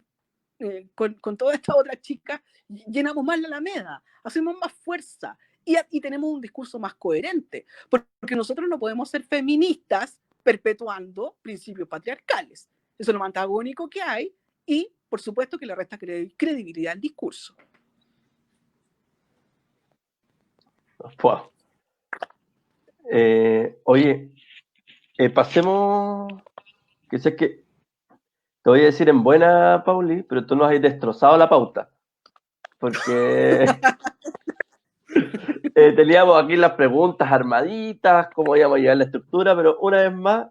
con todas estas otras chicas llenamos más la Alameda, hacemos más fuerza y tenemos un discurso más coherente, porque nosotros no podemos ser feministas perpetuando principios patriarcales. Eso es lo más antagónico que hay y, por supuesto, que le resta credibilidad al discurso. Oye, pasemos, que sé que te voy a decir en buena, Pauli, pero tú nos has destrozado la pauta, porque teníamos aquí las preguntas armaditas, cómo íbamos a llevar la estructura, pero una vez más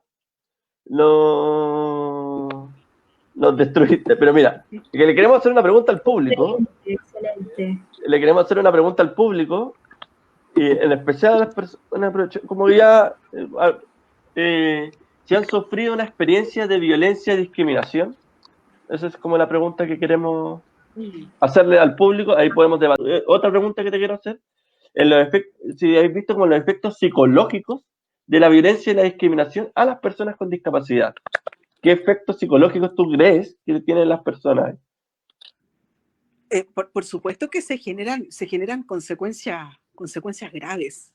nos destruiste. Pero mira, que le queremos hacer una pregunta al público. Excelente. Le queremos hacer una pregunta al público en especial a las personas, como ya si han sufrido una experiencia de violencia y discriminación. Esa es como la pregunta que queremos hacerle al público. Ahí podemos debatir. Otra pregunta que te quiero hacer, si habéis visto como los efectos psicológicos de la violencia y la discriminación a las personas con discapacidad. ¿Qué efectos psicológicos tú crees que tienen las personas? Por supuesto que se generan consecuencias graves.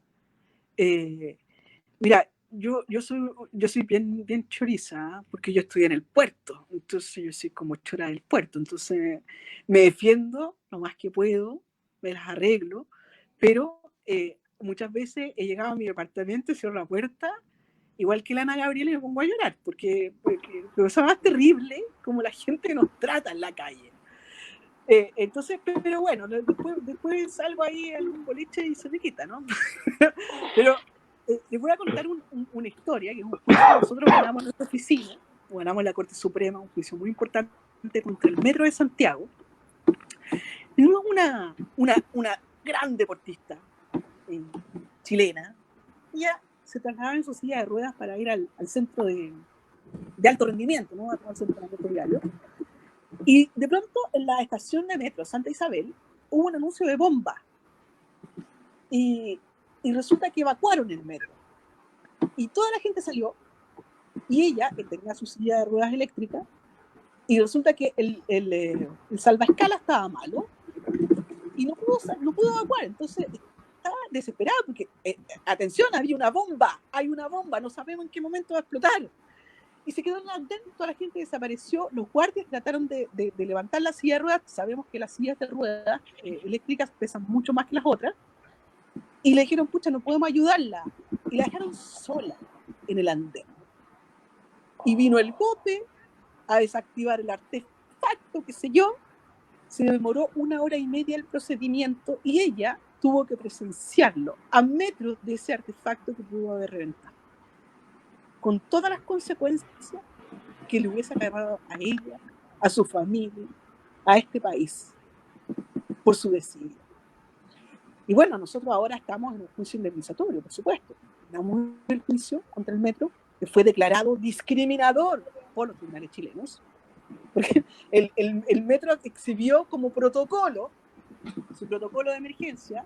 Mira, yo soy bien choriza, porque yo estoy en el puerto, entonces yo soy como chora del puerto, entonces me defiendo lo más que puedo, me las arreglo, pero muchas veces he llegado a mi departamento, cierro la puerta, igual que la Ana Gabriela, y me pongo a llorar, porque lo más terrible como la gente nos trata en la calle. Entonces, pero bueno, después salgo ahí en un boliche y se me quita, ¿no? Pero les voy a contar una historia, que es un juicio que nosotros ganamos en nuestra oficina, ganamos en la Corte Suprema, un juicio muy importante contra el Metro de Santiago. Tenemos una gran deportista chilena, y ella se trasladaba en su silla de ruedas para ir al centro de alto rendimiento, ¿no? Al centro de entrenamiento diario. Y de pronto en la estación de metro Santa Isabel hubo un anuncio de bomba y resulta que evacuaron el metro y toda la gente salió y ella, que tenía su silla de ruedas eléctrica, y resulta que el salvaescala estaba malo y no pudo evacuar. Entonces estaba desesperada porque, atención, hay una bomba, no sabemos en qué momento va a explotar. Y se quedó dentro, toda la gente desapareció, los guardias trataron de levantar la silla de ruedas, sabemos que las sillas de ruedas eléctricas pesan mucho más que las otras, y le dijeron, pucha, no podemos ayudarla, y la dejaron sola en el andén. Y vino el bote a desactivar el artefacto, qué sé yo, se demoró 1 hora y media el procedimiento, y ella tuvo que presenciarlo a metros de ese artefacto que pudo haber reventado, con todas las consecuencias que le hubiese agarrado a ella, a su familia, a este país, por su desidia. Y bueno, nosotros ahora estamos en un juicio indemnizatorio, por supuesto. Ganamos el juicio contra el metro, que fue declarado discriminador por los tribunales chilenos, porque el metro exhibió como protocolo, su protocolo de emergencia,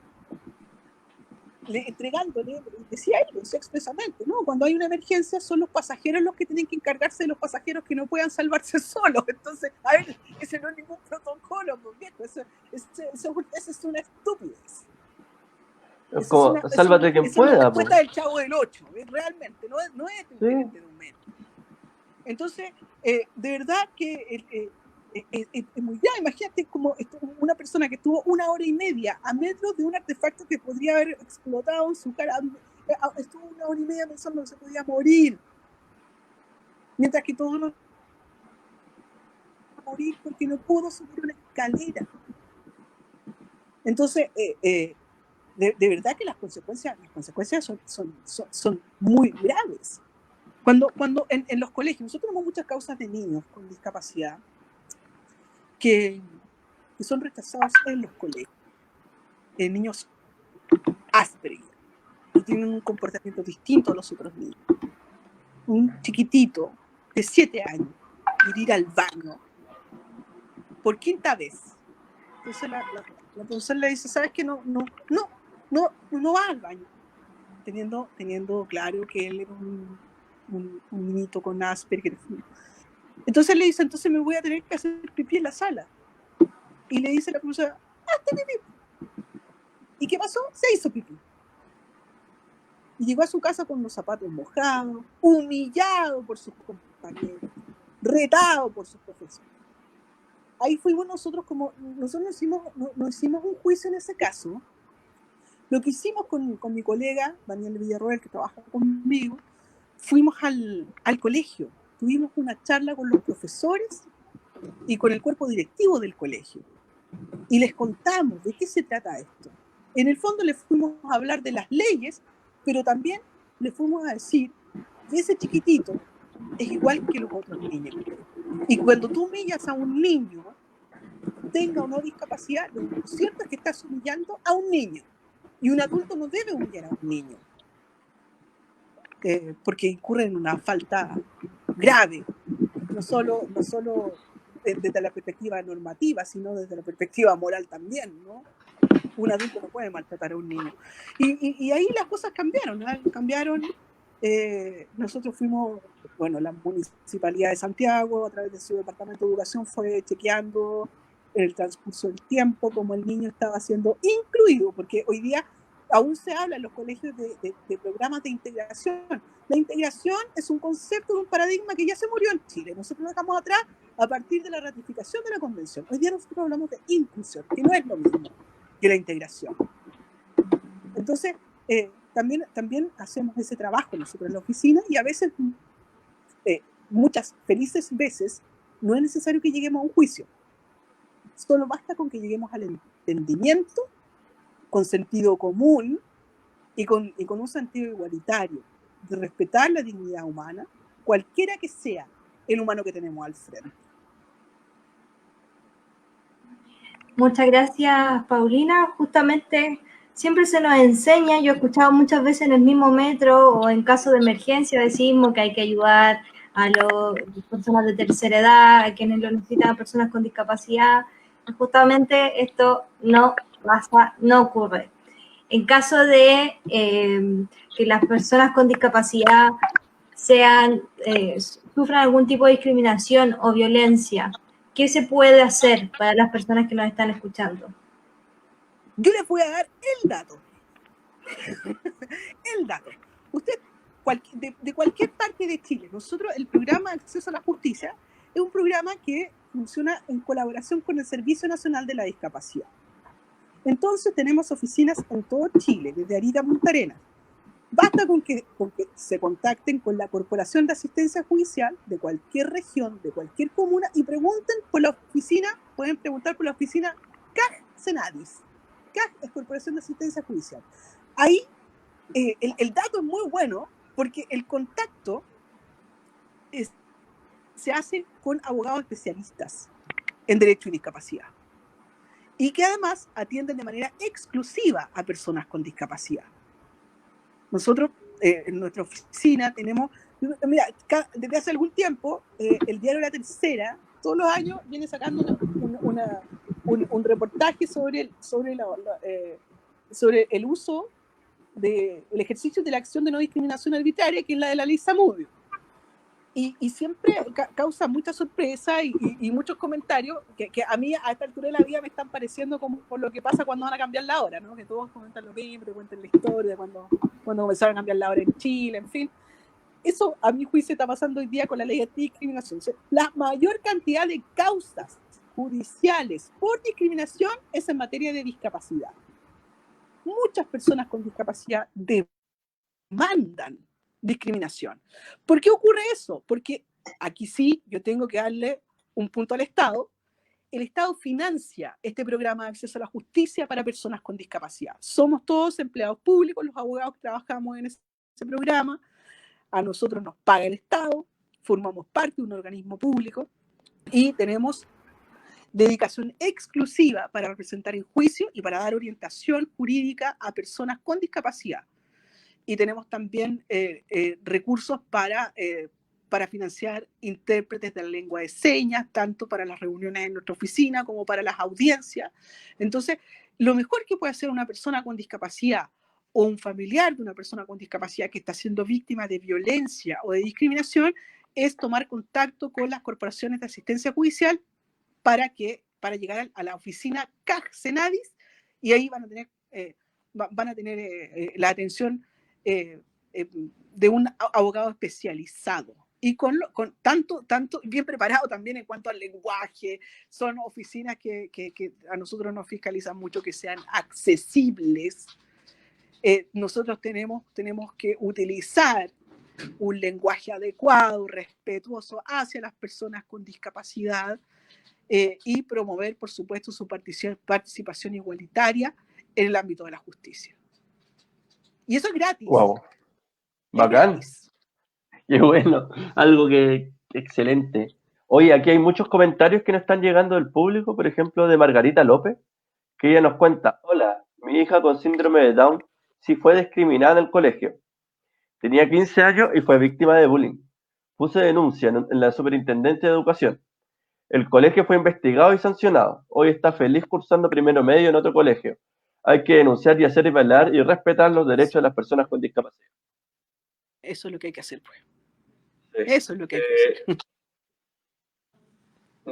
entregándole, decía ellos expresamente, ¿no? Cuando hay una emergencia son los pasajeros los que tienen que encargarse de los pasajeros que no puedan salvarse solos. Entonces, a ver, ese no es ningún protocolo, porque eso es una estupidez. Es como, sálvate quien pueda. Es una respuesta del Chavo del 8, realmente, no es un gerente de un metro. Entonces, de verdad que es muy grave. Imagínate como una persona que estuvo 1 hora y media a metros de un artefacto que podría haber explotado en su cara. Estuvo 1 hora y media pensando que se podía morir, mientras que todos los morir porque no pudo subir una escalera. Entonces, de verdad que las consecuencias son muy graves. Cuando en los colegios, nosotros tenemos muchas causas de niños con discapacidad que son rechazados en los colegios, niños Asperger, que tienen un comportamiento distinto a los otros niños. Un chiquitito de 7 años ir al baño por 5ª vez. Entonces la profesora le dice, ¿sabes qué? No va al baño, teniendo claro que él era un niñito con Asperger. Entonces le dice, entonces me voy a tener que hacer pipí en la sala. Y le dice la profesora, hazte pipí. ¿Y qué pasó? Se hizo pipí. Y llegó a su casa con los zapatos mojados, humillado por sus compañeros, retado por sus profesores. Ahí fuimos nosotros no hicimos un juicio en ese caso. Lo que hicimos con mi colega, Daniel Villarroel, que trabaja conmigo, fuimos al colegio. Tuvimos una charla con los profesores y con el cuerpo directivo del colegio. Y les contamos de qué se trata esto. En el fondo les fuimos a hablar de las leyes, pero también les fuimos a decir que ese chiquitito es igual que los otros niños. Y cuando tú humillas a un niño, tenga o no discapacidad, lo cierto es que estás humillando a un niño. Y un adulto no debe humillar a un niño, porque incurre en una falta grave, no solo desde la perspectiva normativa, sino desde la perspectiva moral también, ¿no? Un adulto no puede maltratar a un niño. Y ahí las cosas cambiaron, ¿no? Cambiaron. Nosotros fuimos, bueno, la Municipalidad de Santiago, a través de su Departamento de Educación, fue chequeando el transcurso del tiempo, cómo el niño estaba siendo incluido, porque hoy día aún se habla en los colegios de programas de integración. La integración es un concepto, un paradigma que ya se murió en Chile. Nosotros lo dejamos atrás a partir de la ratificación de la convención. Hoy día nosotros hablamos de inclusión, que no es lo mismo que la integración. Entonces, también hacemos ese trabajo nosotros en la oficina, y a veces, muchas felices veces, no es necesario que lleguemos a un juicio. Solo basta con que lleguemos al entendimiento, con sentido común y con un sentido igualitario, de respetar la dignidad humana, cualquiera que sea el humano que tenemos al frente. Muchas gracias, Paulina. Justamente siempre se nos enseña, yo he escuchado muchas veces en el mismo metro o en caso de emergencia decimos que hay que ayudar a las personas de tercera edad, a quienes lo necesitan, a personas con discapacidad. Justamente esto no pasa, no ocurre. En caso de que las personas con discapacidad sufran algún tipo de discriminación o violencia, ¿qué se puede hacer para las personas que nos están escuchando? Yo les voy a dar el dato. El dato. Usted, de cualquier parte de Chile, nosotros, el programa Acceso a la Justicia, es un programa que funciona en colaboración con el Servicio Nacional de la Discapacidad. Entonces tenemos oficinas en todo Chile, desde Arica a Punta Arenas. Basta con que se contacten con la Corporación de Asistencia Judicial de cualquier región, de cualquier comuna, y pregunten por la oficina, pueden preguntar por la oficina CAG Senadis. CAG es Corporación de Asistencia Judicial. Ahí el dato es muy bueno, porque el contacto se hace con abogados especialistas en derecho y discapacidad, y que además atienden de manera exclusiva a personas con discapacidad. Nosotros, en nuestra oficina, tenemos, mira, desde hace algún tiempo, el diario La Tercera, todos los años, viene sacando un reportaje sobre el uso del ejercicio de la acción de no discriminación arbitraria, que es la de la ley Zamudio. Y siempre causa mucha sorpresa y muchos comentarios que a mí a esta altura de la vida me están pareciendo como por lo que pasa cuando van a cambiar la hora, ¿no? Que todos comentan lo mismo, te cuentan la historia de cuando comenzaron a cambiar la hora en Chile, en fin. Eso, a mi juicio, está pasando hoy día con la ley de discriminación. O sea, la mayor cantidad de causas judiciales por discriminación es en materia de discapacidad. Muchas personas con discapacidad demandan discriminación. ¿Por qué ocurre eso? Porque aquí sí yo tengo que darle un punto al Estado. El Estado financia este programa de acceso a la justicia para personas con discapacidad. Somos todos empleados públicos, los abogados que trabajamos en ese programa. A nosotros nos paga el Estado, formamos parte de un organismo público y tenemos dedicación exclusiva para representar en juicio y para dar orientación jurídica a personas con discapacidad. Y tenemos también recursos para financiar intérpretes de la lengua de señas, tanto para las reuniones en nuestra oficina como para las audiencias. Entonces, lo mejor que puede hacer una persona con discapacidad o un familiar de una persona con discapacidad que está siendo víctima de violencia o de discriminación es tomar contacto con las corporaciones de asistencia judicial para llegar a la oficina CAG Senadis, y ahí van a tener la atención de un abogado especializado y con tanto bien preparado también en cuanto al lenguaje. Son oficinas que a nosotros nos fiscalizan mucho que sean accesibles. Nosotros tenemos que utilizar un lenguaje adecuado, respetuoso hacia las personas con discapacidad, y promover, por supuesto, su participación igualitaria en el ámbito de la justicia. Y eso es gratis. Wow. Bacán. Qué bueno. Algo que excelente. Oye, aquí hay muchos comentarios que nos están llegando del público, por ejemplo, de Margarita López, que ella nos cuenta: hola, Mi hija con síndrome de Down sí fue discriminada en el colegio. Tenía 15 años y fue víctima de bullying. Puse denuncia en la Superintendencia de Educación. El colegio fue investigado y sancionado. Hoy está feliz cursando primero medio en otro colegio. Hay que denunciar y hacer valer y respetar los derechos de las personas con discapacidad. Eso es lo que hay que hacer, pues. Sí. Eso es lo que hay que hacer.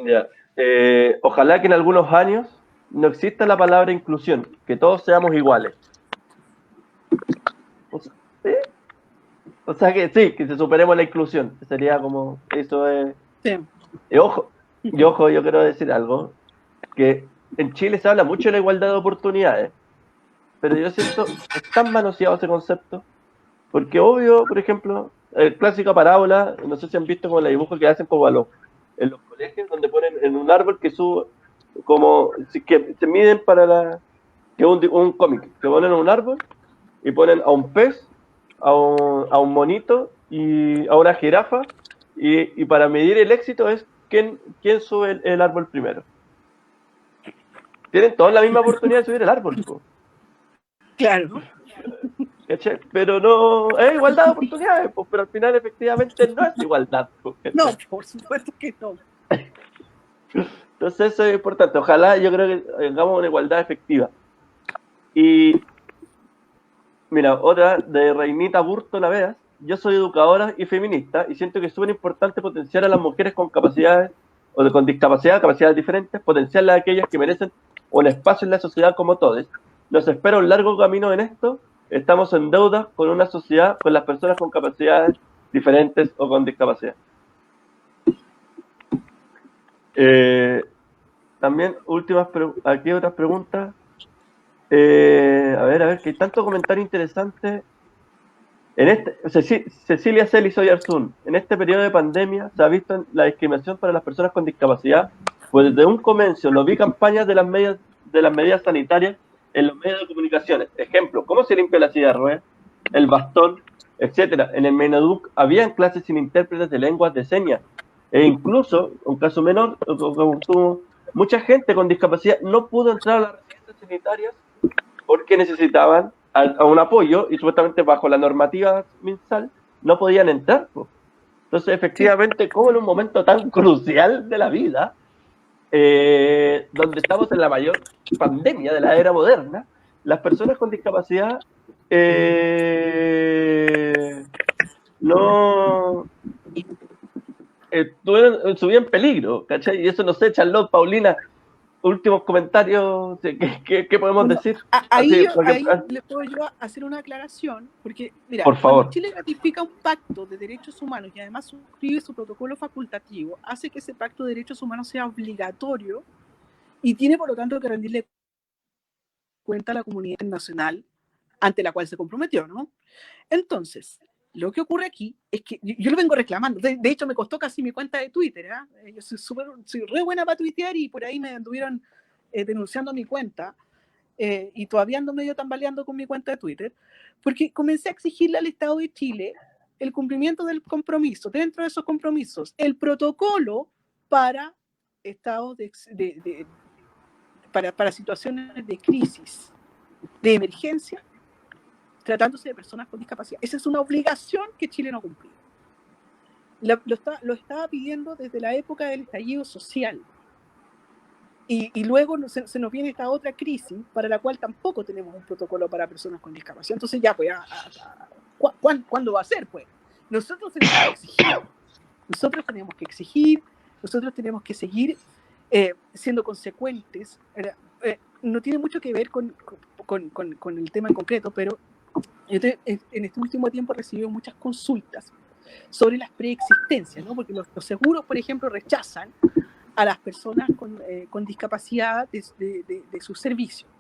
Ya. Ojalá que en algunos años no exista la palabra inclusión, que todos seamos iguales. ¿Sí? O sea que sí, que se superemos la inclusión. Sería como, eso es... Sí. Ojo, yo quiero decir algo, que en Chile se habla mucho de la igualdad de oportunidades, pero yo siento que es tan manoseado ese concepto, porque obvio, por ejemplo, clásica parábola, no sé si han visto como la dibujo que hacen como en los colegios, donde ponen en un árbol que sube, como que se miden para que un cómic, que ponen un árbol y ponen a un pez, a un monito y a una jirafa, y para medir el éxito es quién sube el árbol primero. Tienen todos la misma oportunidad de subir el árbol, po. Claro. ¿Cachai? Pero no, es igualdad de oportunidades, pues, pero al final efectivamente no es igualdad. Pues, no, por supuesto que no. Entonces eso es importante. Ojalá, yo creo que hagamos una igualdad efectiva. Y mira, otra de Reinita Burto Naveas. Yo soy educadora y feminista y siento que es súper importante potenciar a las mujeres con capacidades o con discapacidad, capacidades diferentes, potenciarlas a aquellas que merecen un espacio en la sociedad como todos. Nos espera un largo camino en esto. Estamos en deuda con una sociedad, con las personas con capacidades diferentes o con discapacidad. También, aquí otras preguntas. A ver, que hay tanto comentario interesante. Cecilia Celis Oyarzún, en este periodo de pandemia se ha visto la discriminación para las personas con discapacidad, pues desde un comienzo no vi campañas de las medidas sanitarias en los medios de comunicaciones. Ejemplo, ¿cómo se limpia la silla de ruedas? El bastón, etcétera. En el Menaduc habían clases sin intérpretes de lenguas de señas. E incluso, un caso menor, mucha gente con discapacidad no pudo entrar a las residencias sanitarias porque necesitaban a un apoyo y supuestamente bajo la normativa MinSal no podían entrar. Pues. Entonces, efectivamente, como en un momento tan crucial de la vida, donde estamos en la mayor pandemia de la era moderna, las personas con discapacidad no tuvieron su vida en peligro, ¿cachai? Y eso no sé, Charlotte, Paulina, últimos comentarios, ¿qué podemos decir? Ahí le puedo yo hacer una aclaración, porque mira, por favor. Cuando Chile ratifica un pacto de derechos humanos y además suscribe su protocolo facultativo, hace que ese pacto de derechos humanos sea obligatorio y tiene por lo tanto que rendirle cuenta a la comunidad internacional ante la cual se comprometió, ¿no? Entonces, lo que ocurre aquí es que yo lo vengo reclamando. De hecho, me costó casi mi cuenta de Twitter. Yo soy re buena para tuitear y por ahí me anduvieron denunciando mi cuenta y todavía ando medio tambaleando con mi cuenta de Twitter, porque comencé a exigirle al Estado de Chile el cumplimiento del compromiso. Dentro de esos compromisos, el protocolo para estados para situaciones de crisis, de emergencia, tratándose de personas con discapacidad. Esa es una obligación que Chile no cumplió. Lo estaba pidiendo desde la época del estallido social. Y luego se nos viene esta otra crisis para la cual tampoco tenemos un protocolo para personas con discapacidad. Entonces ya, pues, ¿cuándo va a ser? Pues nosotros tenemos que exigir, nosotros tenemos que seguir siendo consecuentes. No tiene mucho que ver con el tema en concreto, pero en este último tiempo he recibido muchas consultas sobre las preexistencias, ¿no? Porque los seguros, por ejemplo, rechazan a las personas con discapacidad de sus servicios,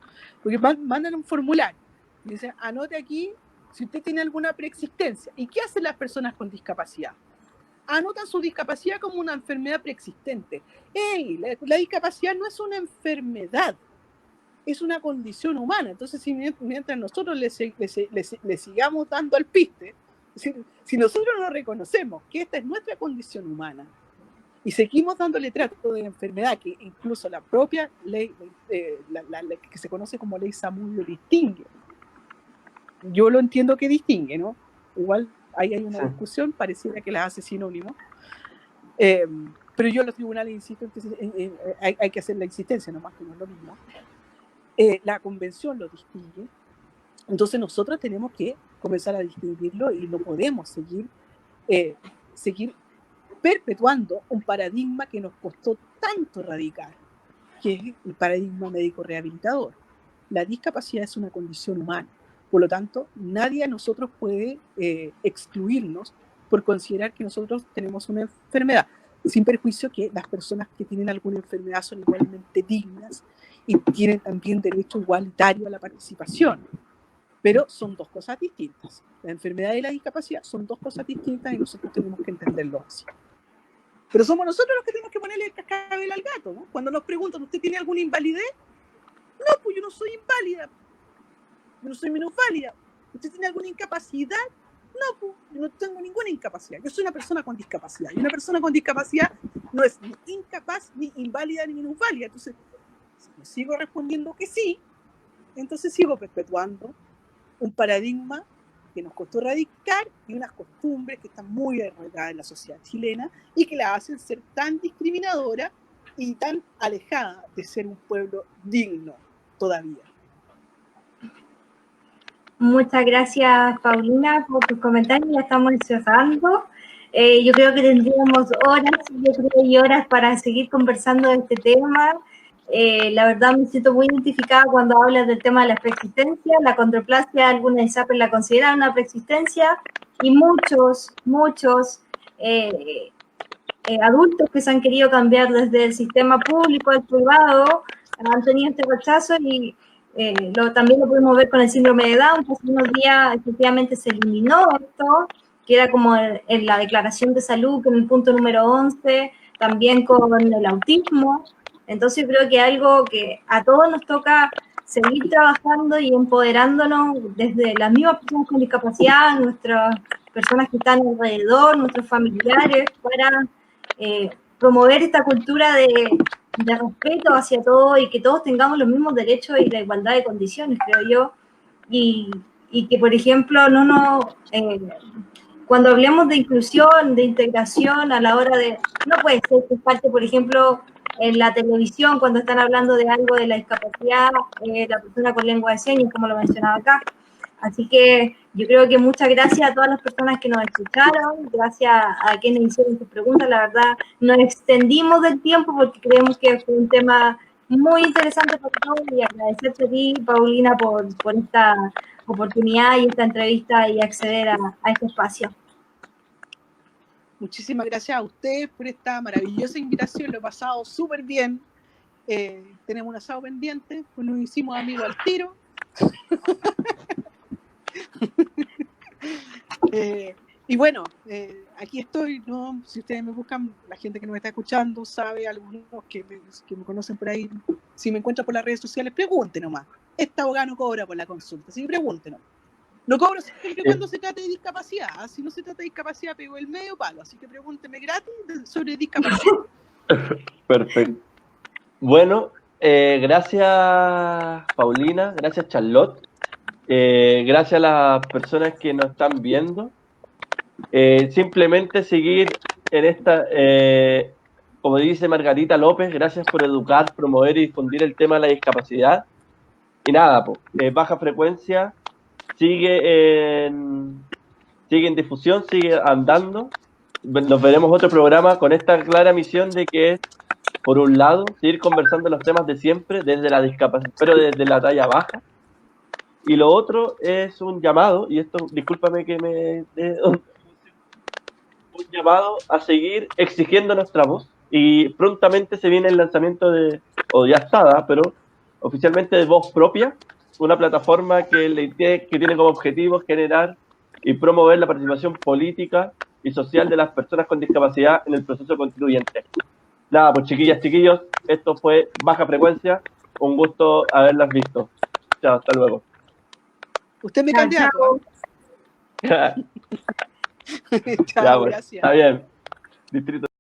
porque mandan un formulario y dicen, anote aquí si usted tiene alguna preexistencia. ¿Y qué hacen las personas con discapacidad? Anotan su discapacidad como una enfermedad preexistente. ¡Ey! La discapacidad no es una enfermedad, es una condición humana. Entonces, mientras nosotros le sigamos dando al piste, si nosotros no reconocemos que esta es nuestra condición humana Y seguimos dándole trato de la enfermedad, que incluso la propia ley, la que se conoce como ley Zamudio, distingue. Yo lo entiendo que distingue, ¿no? Igual ahí hay una discusión, pareciera que las hace sinónimo. Pero yo en los tribunales insisto en que hay que hacer la existencia, nomás que no es lo mismo. La convención lo distingue. Entonces nosotros tenemos que comenzar a distinguirlo y no podemos seguir perpetuando un paradigma que nos costó tanto erradicar, que es el paradigma médico rehabilitador. La discapacidad es una condición humana, por lo tanto, nadie a nosotros puede excluirnos por considerar que nosotros tenemos una enfermedad, sin perjuicio que las personas que tienen alguna enfermedad son igualmente dignas y tienen también derecho igualitario a la participación. Pero son dos cosas distintas. La enfermedad y la discapacidad son dos cosas distintas y nosotros tenemos que entenderlo así. Pero somos nosotros los que tenemos que ponerle el cascabel al gato, ¿no? Cuando nos preguntan, ¿usted tiene alguna invalidez? No, pues yo no soy inválida. Yo no soy minusválida. ¿Usted tiene alguna incapacidad? No, pues yo no tengo ninguna incapacidad. Yo soy una persona con discapacidad. Y una persona con discapacidad no es ni incapaz, ni inválida, ni minusválida. Entonces, si yo sigo respondiendo que sí, entonces sigo perpetuando un paradigma que nos costó erradicar y unas costumbres que están muy arraigadas en la sociedad chilena y que la hacen ser tan discriminadora y tan alejada de ser un pueblo digno todavía. Muchas gracias, Paulina, por tus comentarios. Ya estamos cerrando. Yo creo que tendríamos horas para seguir conversando de este tema. La verdad me siento muy identificada cuando hablas del tema de la preexistencia. La condroplasia, algunas ISAPRES la consideran una preexistencia y muchos adultos que se han querido cambiar desde el sistema público al privado han tenido este rechazo y también lo pudimos ver con el síndrome de Down, que hace unos días efectivamente se eliminó esto, que era como en la declaración de salud, que en el punto número 11, también con el autismo. Entonces yo creo que algo que a todos nos toca seguir trabajando y empoderándonos desde las mismas personas con discapacidad, nuestras personas que están alrededor, nuestros familiares, para promover esta cultura de respeto hacia todos y que todos tengamos los mismos derechos y la igualdad de condiciones, creo yo. Y que, por ejemplo, cuando hablemos de inclusión, de integración, a la hora de... No puede ser que falte, por ejemplo, en la televisión, cuando están hablando de algo de la discapacidad, la persona con lengua de señas, como lo mencionaba acá. Así que yo creo que muchas gracias a todas las personas que nos escucharon, gracias a quienes hicieron sus preguntas. La verdad, nos extendimos del tiempo porque creemos que fue un tema muy interesante para todos y agradecerte a ti, Paulina, por esta oportunidad y esta entrevista y acceder a este espacio. Muchísimas gracias a ustedes por esta maravillosa invitación, lo he pasado súper bien. Tenemos un asado pendiente, pues nos hicimos amigos al tiro. Y bueno, aquí estoy, ¿no? Si ustedes me buscan, la gente que nos está escuchando sabe, algunos que me conocen por ahí, si me encuentran por las redes sociales, pregunten nomás. Esta abogada no cobra por la consulta, así que pregunten. No cobro siempre cuando se trata de discapacidad. Si no se trata de discapacidad, pego el medio palo. Así que pregúnteme gratis sobre discapacidad. Perfecto. Bueno, gracias Paulina, gracias Charlotte, gracias a las personas que nos están viendo. Simplemente seguir en esta, como dice Margarita López, gracias por educar, promover y difundir el tema de la discapacidad. Y nada, baja frecuencia sigue en difusión, sigue andando. Nos veremos otro programa con esta clara misión de que es, por un lado, seguir conversando los temas de siempre desde la discapacidad, pero desde la talla baja. Y lo otro es un llamado, y esto, discúlpame que un llamado a seguir exigiendo nuestra voz. Y prontamente se viene el lanzamiento o ya está, pero oficialmente de Voz Propia, una plataforma que tiene como objetivo generar y promover la participación política y social de las personas con discapacidad en el proceso constituyente. Nada, pues chiquillas, chiquillos, esto fue Baja Frecuencia. Un gusto haberlas visto. Chao, hasta luego. Usted me candidato. Chao, Chao, gracias. Está bien. Distrito.